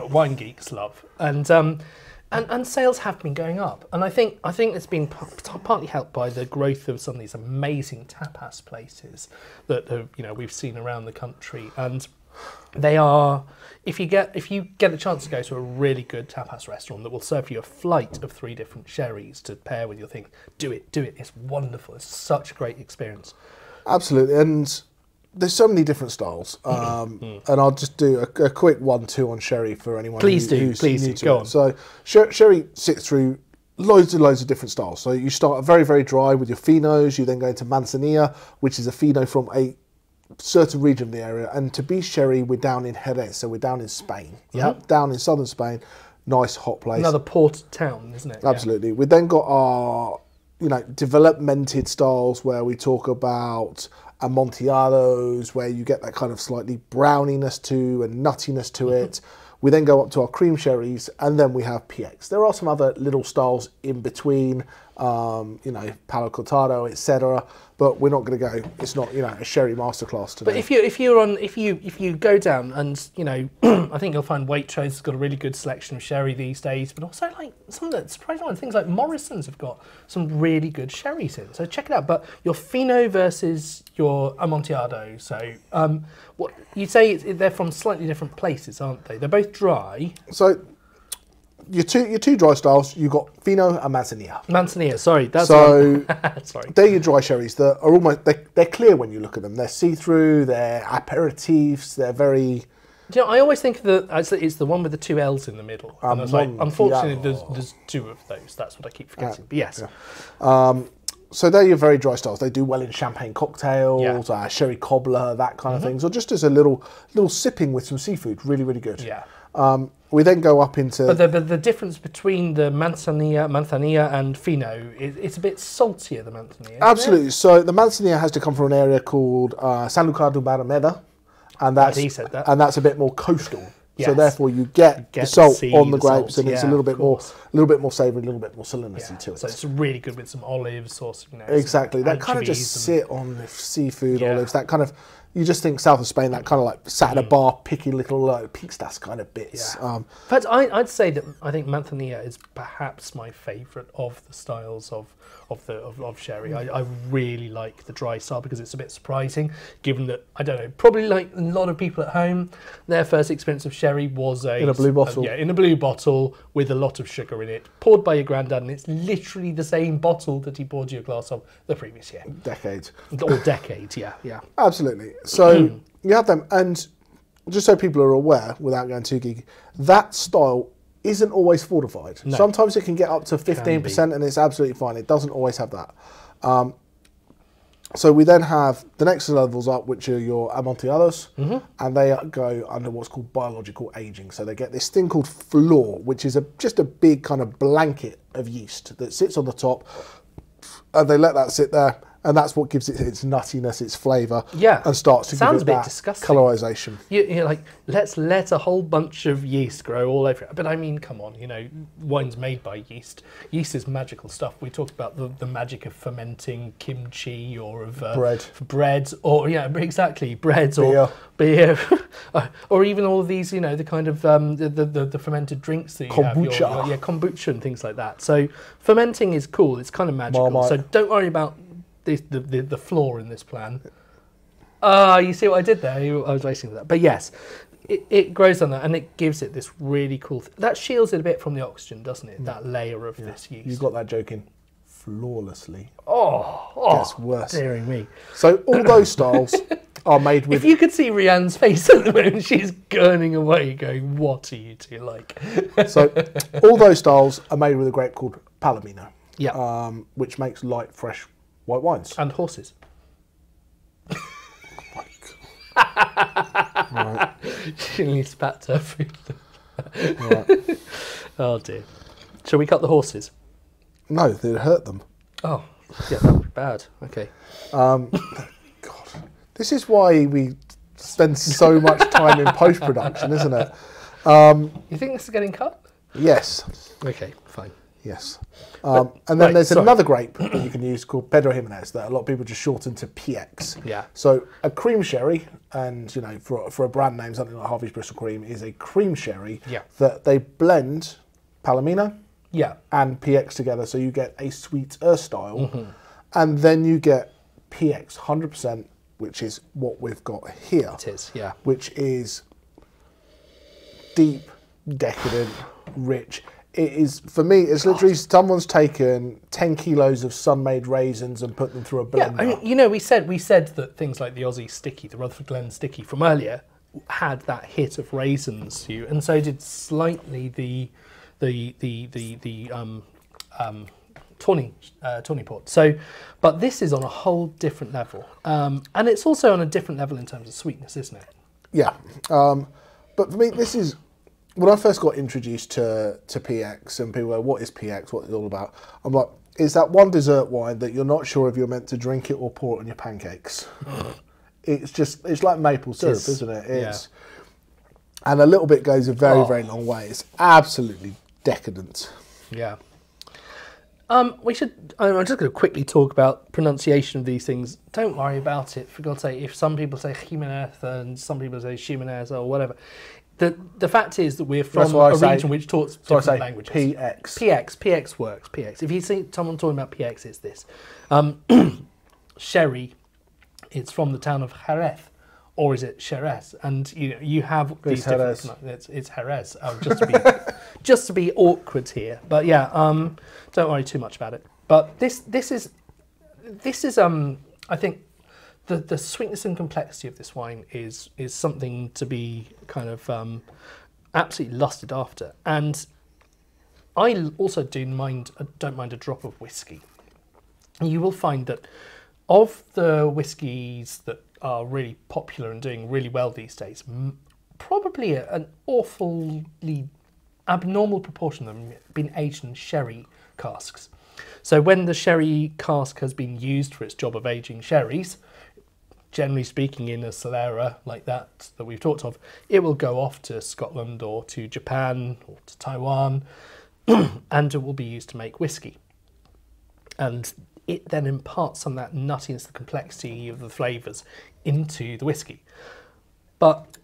Wine geeks love, and sales have been going up. And I think it's been partly helped by the growth of some of these amazing tapas places that we've seen around the country. And they are, if you get a chance to go to a really good tapas restaurant that will serve you a flight of 3 different sherries to pair with your thing, do it. It's wonderful. It's such a great experience. Absolutely, and there's so many different styles. And I'll just do a quick 1-2 on sherry for anyone who's new to go it. on. So sherry sits through loads of different styles. So you start very, very dry with your finos. You then go into manzanilla, which is a fino from a certain region of the area, and to be sherry, we're down in Jerez, so we're down in Spain. Down in southern Spain, nice hot place. Another port town, isn't it? Absolutely. Yeah. We then got our developmented styles where we talk about amontillados, where you get that kind of slightly browniness to and nuttiness to it. We then go up to our cream sherries, and then we have PX. There are some other little styles in between, Palo Cortado, etc. But we're not going to go. It's not a sherry masterclass today. But if you go down and I think you'll find Waitrose has got a really good selection of sherry these days. But also like some of the surprising ones, things like Morrison's have got some really good sherries in. So check it out. But your Fino versus your Amontillado. So what you say they're from slightly different places, aren't they? They're both dry. So your two dry styles, you've got Fino and Manzanilla. Manzanilla, sorry. That's so sorry. They're your dry sherries that are almost, they're clear when you look at them. They're see-through, they're aperitifs, they're very... I always think that it's the one with the 2 L's in the middle. And I was like, unfortunately, there's 2 of those. That's what I keep forgetting. But yes. Yeah. So they're your very dry styles. They do well in champagne cocktails, sherry cobbler, that kind of things, or just as a little sipping with some seafood. Really, really good. Yeah. We then go up into... But the difference between the Manzanilla and Fino, it's a bit saltier, the Manzanilla. Absolutely. So the Manzanilla has to come from an area called Sanlúcar do Barrameda. And that's, he said that. And that's a bit more coastal. So therefore, you get the salt on the grapes, and it's a little bit more savoury, a little bit more salinity to it. So it's really good with some olives or some, exactly. That kind of just sit on the seafood, olives. That kind of, you just think south of Spain, that kind of like sat at a bar, picky little pistas kind of bits. But I'd say that I think Manzanilla is perhaps my favourite of the styles of sherry. I really like the dry style because it's a bit surprising, given that, I don't know, probably like a lot of people at home, their first experience of sherry was in a blue bottle. In a blue bottle with a lot of sugar in it, poured by your granddad, and it's literally the same bottle that he poured you a glass of the previous year. Decades. Or decades, yeah. Absolutely. So you have them, and just so people are aware, without going too geeky, that style isn't always fortified. No. Sometimes it can get up to 15% and it's absolutely fine. It doesn't always have that. So we then have the next levels up, which are your amontillados, and they go under what's called biological aging. So they get this thing called floor, which is just a big kind of blanket of yeast that sits on the top, and they let that sit there. And that's what gives it its nuttiness, its flavour, and starts to give it that colorisation. You're like, let's let a whole bunch of yeast grow all over it. But I mean, come on, wine's made by yeast. Yeast is magical stuff. We talked about the magic of fermenting kimchi or of bread, or exactly, breads or beer, or even all of these, the kind of the fermented drinks that you kombucha. have, kombucha and things like that. So fermenting is cool. It's kind of magical. Marmite. So don't worry about the flaw in this plan. You see what I did there? I was racing with that. But yes, it grows on that, and it gives it this really cool... that shields it a bit from the oxygen, doesn't it? That layer of this yeast. You got that joke in flawlessly. Gets worse. Dearing me. So all those styles are made with... If you could see Rianne's face at the moment, she's gurning away going, what are you two like? So all those styles are made with a grape called Palomino. Yeah. Which makes light, fresh white wines. And horses. Oh my God. Right. She nearly spat her food. Right. Oh dear. Shall we cut the horses? No, they'd hurt them. Oh, yeah, that would be bad. Okay. God. This is why we spend so much time in post-production, isn't it? You think this is getting cut? Yes. Okay, fine. Yes. And then there's another grape that you can use called Pedro Ximenez that a lot of people just shorten to PX. Yeah. So a cream sherry, and for a brand name, something like Harvey's Bristol Cream is a cream sherry that they blend Palomino and PX together, so you get a sweeter style. And then you get PX 100%, which is what we've got here. It is, yeah. Which is deep, decadent, rich. It is, for me, it's literally someone's taken 10 kilos of sun-made raisins and put them through a blender. Yeah, I mean, we said that things like the Aussie Sticky, the Rutherglen Sticky from earlier, had that hit of raisins, and so did slightly the Tawny port. So, but this is on a whole different level, and it's also on a different level in terms of sweetness, isn't it? Yeah, but for me, this is. When I first got introduced to PX and people go, what is PX, what is it all about? I'm like, it's that one dessert wine that you're not sure if you're meant to drink it or pour it on your pancakes. It's like maple syrup, isn't it? And a little bit goes a very, very long way. It's absolutely decadent. Yeah. I'm just going to quickly talk about pronunciation of these things. Don't worry about it, for God's sake. If some people say Ximenez and some people say Ximenez or whatever, the fact is that we're from a region which talks different languages. PX works. PX. If you see someone talking about PX, it's this. Sherry, it's from the town of Jerez, or is it Xerez? And you have these different. It's Jerez. Just to be awkward here, but yeah, don't worry too much about it. But this is I think. The sweetness and complexity of this wine is something to be kind of absolutely lusted after, and I also don't mind a drop of whiskey. You will find that of the whiskies that are really popular and doing really well these days, probably an awfully abnormal proportion of them have been aged in sherry casks. So when the sherry cask has been used for its job of aging sherries, generally speaking, in a Solera like that we've talked of, it will go off to Scotland or to Japan or to Taiwan, and it will be used to make whiskey. And it then imparts some of that nuttiness, the complexity of the flavours into the whiskey. But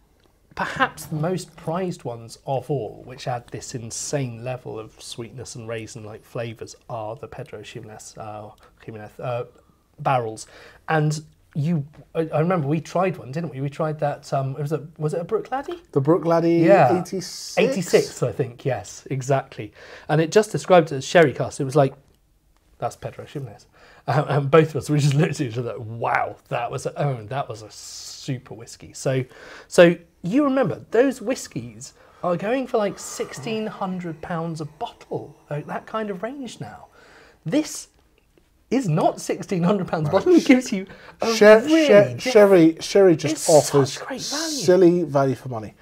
perhaps the most prized ones of all, which add this insane level of sweetness and raisin-like flavours, are the Pedro Ximenez barrels. And I remember we tried one, didn't we? We tried that, was it a Bruichladdich? The Bruichladdich, Yeah. 86? 86, I think, yes, exactly. And it just described it as sherry cask. It was like, that's Pedro Ximenez. And both of us, we just looked at each other, wow, that was a super whiskey. So you remember, those whiskies are going for like £1,600 a bottle, like that kind of range now. This is not £1,600 a bottle. It gives you a Sherry just offers such great value. Silly value for money.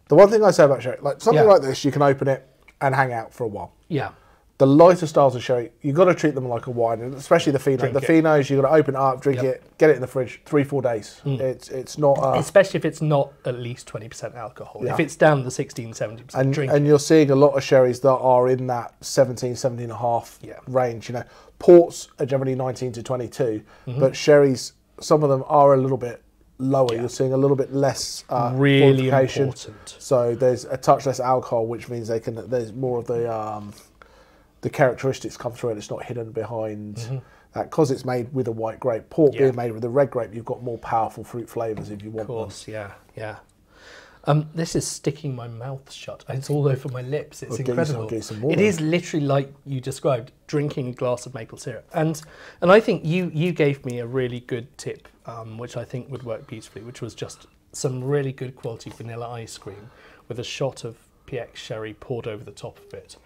The one thing I say about sherry, like something like this, you can open it and hang out for a while. Yeah. The lighter styles of sherry, you've got to treat them like a wine, and especially the Fino. The Finos, you've got to open it up, drink it, get it in the fridge, 3-4 days. It's not... especially if it's not at least 20% alcohol. Yeah. If it's down to 16-17%, drink and you're seeing a lot of sherries that are in that 17.5 range. You know, ports are generally 19 to 22, but sherries, some of them are a little bit lower. You're seeing a little bit less really fortification. Important. So there's a touch less alcohol, which means there's more of the characteristics come through, and it's not hidden behind that, because it's made with a white grape. Port being made with a red grape, you've got more powerful fruit flavours if you want them. Of course, yeah. This is sticking my mouth shut. It's all over my lips. It's incredible. It is literally like you described, drinking a glass of maple syrup. And I think you gave me a really good tip, which I think would work beautifully, which was just some really good quality vanilla ice cream with a shot of PX sherry poured over the top of it.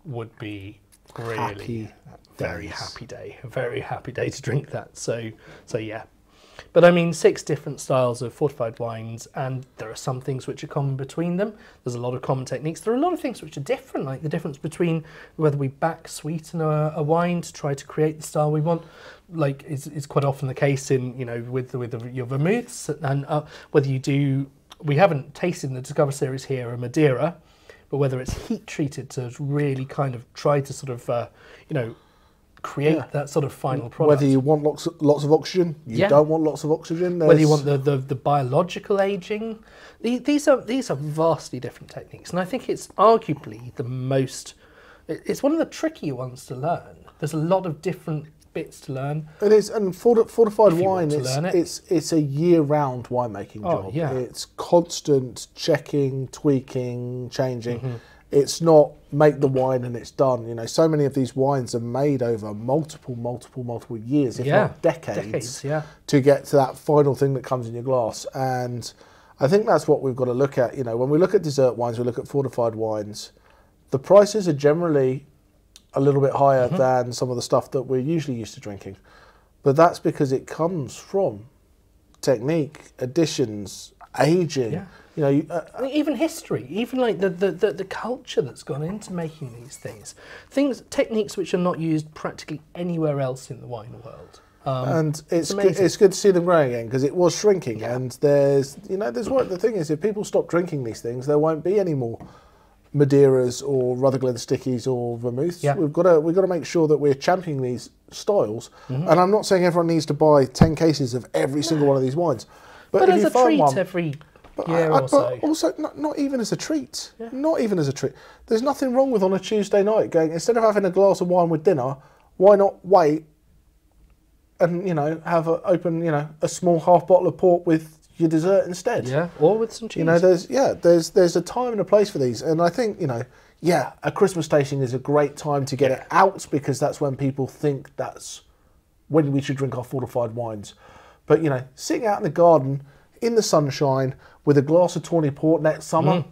Would be really a very happy day to drink that. So yeah. But I mean, 6 different styles of fortified wines, and there are some things which are common between them. There's a lot of common techniques. There are a lot of things which are different, like the difference between whether we back sweeten a wine to try to create the style we want, like is quite often the case in, you know, with your vermouths, and whether you do, we haven't tasted in the Discover series here a Madeira, but whether it's heat treated to really kind of try to sort of, create that sort of final product. Whether you want lots of oxygen, you don't want lots of oxygen. Whether you want the biological aging, these are vastly different techniques, and I think it's arguably it's one of the trickier ones to learn. There's a lot of different bits to learn. It is, and fortified wine, it's a year-round winemaking job. Yeah. It's constant checking, tweaking, changing. It's not make the wine and it's done. You know, so many of these wines are made over multiple years, if not decades, to get to that final thing that comes in your glass. And I think that's what we've got to look at. You know, when we look at dessert wines, we look at fortified wines. The prices are generally a little bit higher than some of the stuff that we're usually used to drinking. But that's because it comes from technique, additions, aging. Yeah. You know, even history, even like the culture that's gone into making these things, techniques which are not used practically anywhere else in the wine world. And it's good to see them growing again, because it was shrinking. And the thing is, if people stop drinking these things, there won't be any more Madeiras or Rutherglen stickies or Vermouths. We've got to make sure that we're championing these styles. And I'm not saying everyone needs to buy 10 cases of every single one of these wines, but if as you a find treat every year or so. But also, not even as a treat. Not even as a treat. There's nothing wrong with on a Tuesday night going, instead of having a glass of wine with dinner, why not wait and, have a small half bottle of port with your dessert instead? Yeah, or with some cheese. There's a time and a place for these. And I think, a Christmas tasting is a great time to get it out, because that's when people think that's when we should drink our fortified wines. But, sitting out in the garden in the sunshine with a glass of Tawny port next summer.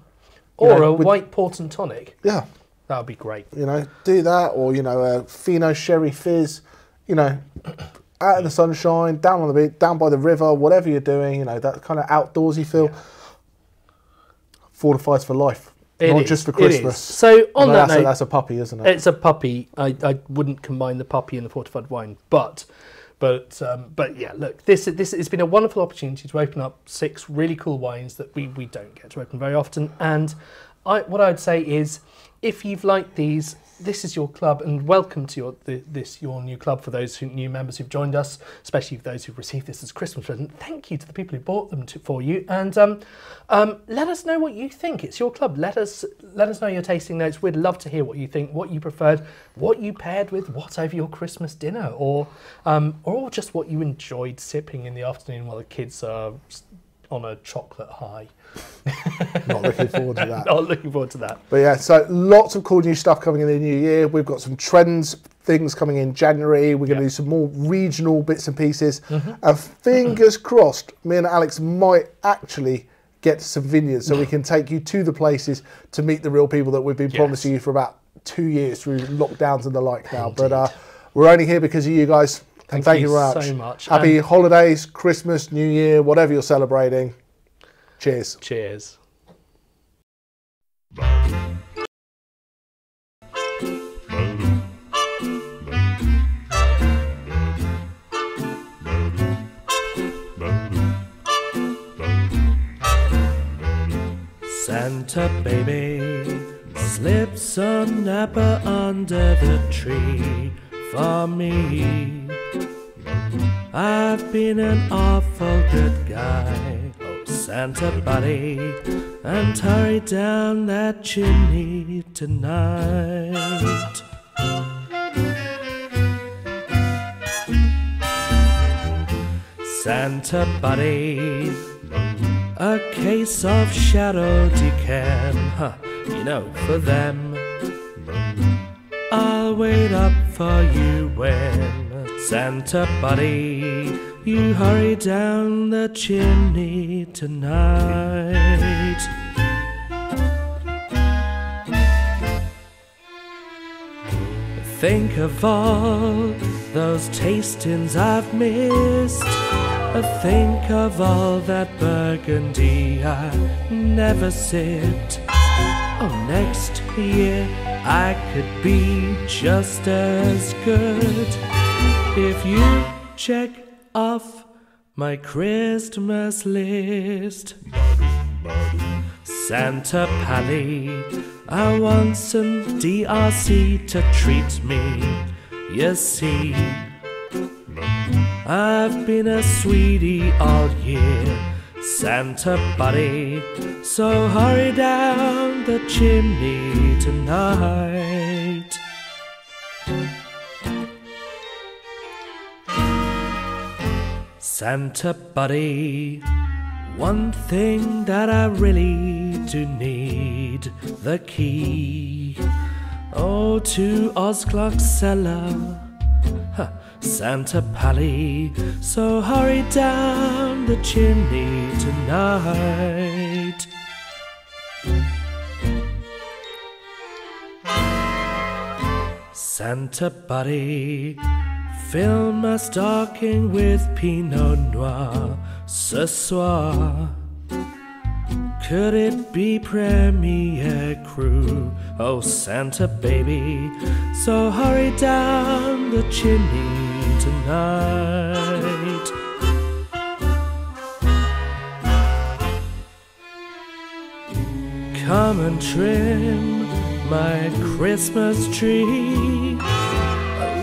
Or a white port and tonic. Yeah. That would be great. Do that, or, a Fino sherry fizz, out in the sunshine, down on the beach, down by the river, whatever you're doing, that kind of outdoorsy feel. Fortified for life. Not just for Christmas. So on that note, that's a puppy, isn't it? It's a puppy. I wouldn't combine the puppy and the fortified wine, but But yeah, look, this it's been a wonderful opportunity to open up 6 really cool wines that we don't get to open very often. And what I'd say is, if you've liked these, this is your club, and welcome to your new club for those new members who've joined us, especially for those who've received this as a Christmas present. Thank you to the people who bought them for you, and let us know what you think. It's your club. Let us know your tasting notes. We'd love to hear what you think, what you preferred, what you paired with what over your Christmas dinner, or just what you enjoyed sipping in the afternoon while the kids are on a chocolate high. Not looking forward to that. Not looking forward to that. But yeah, so lots of cool new stuff coming in the new year. We've got some trends, things coming in January. We're going to do some more regional bits and pieces. And fingers crossed, me and Alex might actually get to some vineyards so we can take you to the places to meet the real people that we've been promising you for about 2 years through lockdowns and the like now. Indeed. But we're only here because of you guys. And thank you very much. So much. Happy holidays, Christmas, New Year, whatever you're celebrating. Cheers. Cheers. Santa baby, slip some Napa under the tree for me. I've been an awful good guy, oh Santa buddy, and hurry down that chimney tonight. Santa buddy, a case of shadow decan, you know, for them. I'll wait up for you when Santa buddy, you hurry down the chimney tonight. Think of all those tastings I've missed. Think of all that Burgundy I never sipped. Oh, next year I could be just as good if you check off my Christmas list. Santa Pally, I want some DRC to treat me. You see, I've been a sweetie all year, Santa buddy, so hurry down the chimney tonight. Santa buddy, one thing that I really do need, the key, oh, to Osclock's cellar. Santa Pally, so hurry down the chimney tonight. Santa buddy, fill my stocking with Pinot Noir ce soir. Could it be Premier Cru? Oh, Santa baby, so hurry down the chimney tonight. Come and trim my Christmas tree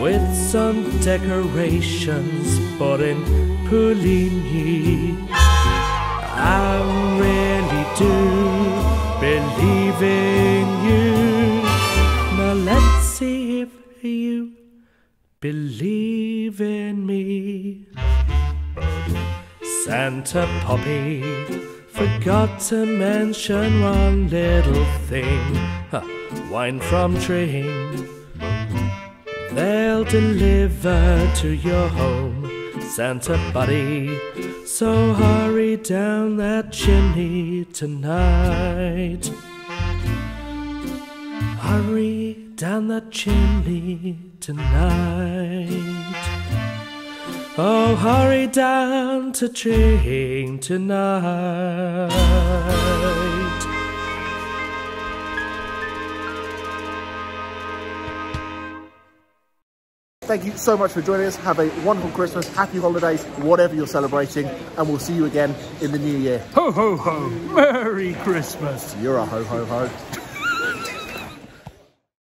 with some decorations bought in Puligny. I really do believe in you. Now let's see if you believe in me. Santa Poppy forgot to mention one little thing. Wine from Tring, they'll deliver to your home, Santa buddy, so hurry down that chimney tonight. Hurry down that chimney tonight. Oh, hurry down to Tring tonight. Thank you so much for joining us. Have a wonderful Christmas, happy holidays, whatever you're celebrating, and we'll see you again in the new year. Ho, ho, ho. Merry Christmas. You're a ho, ho, ho.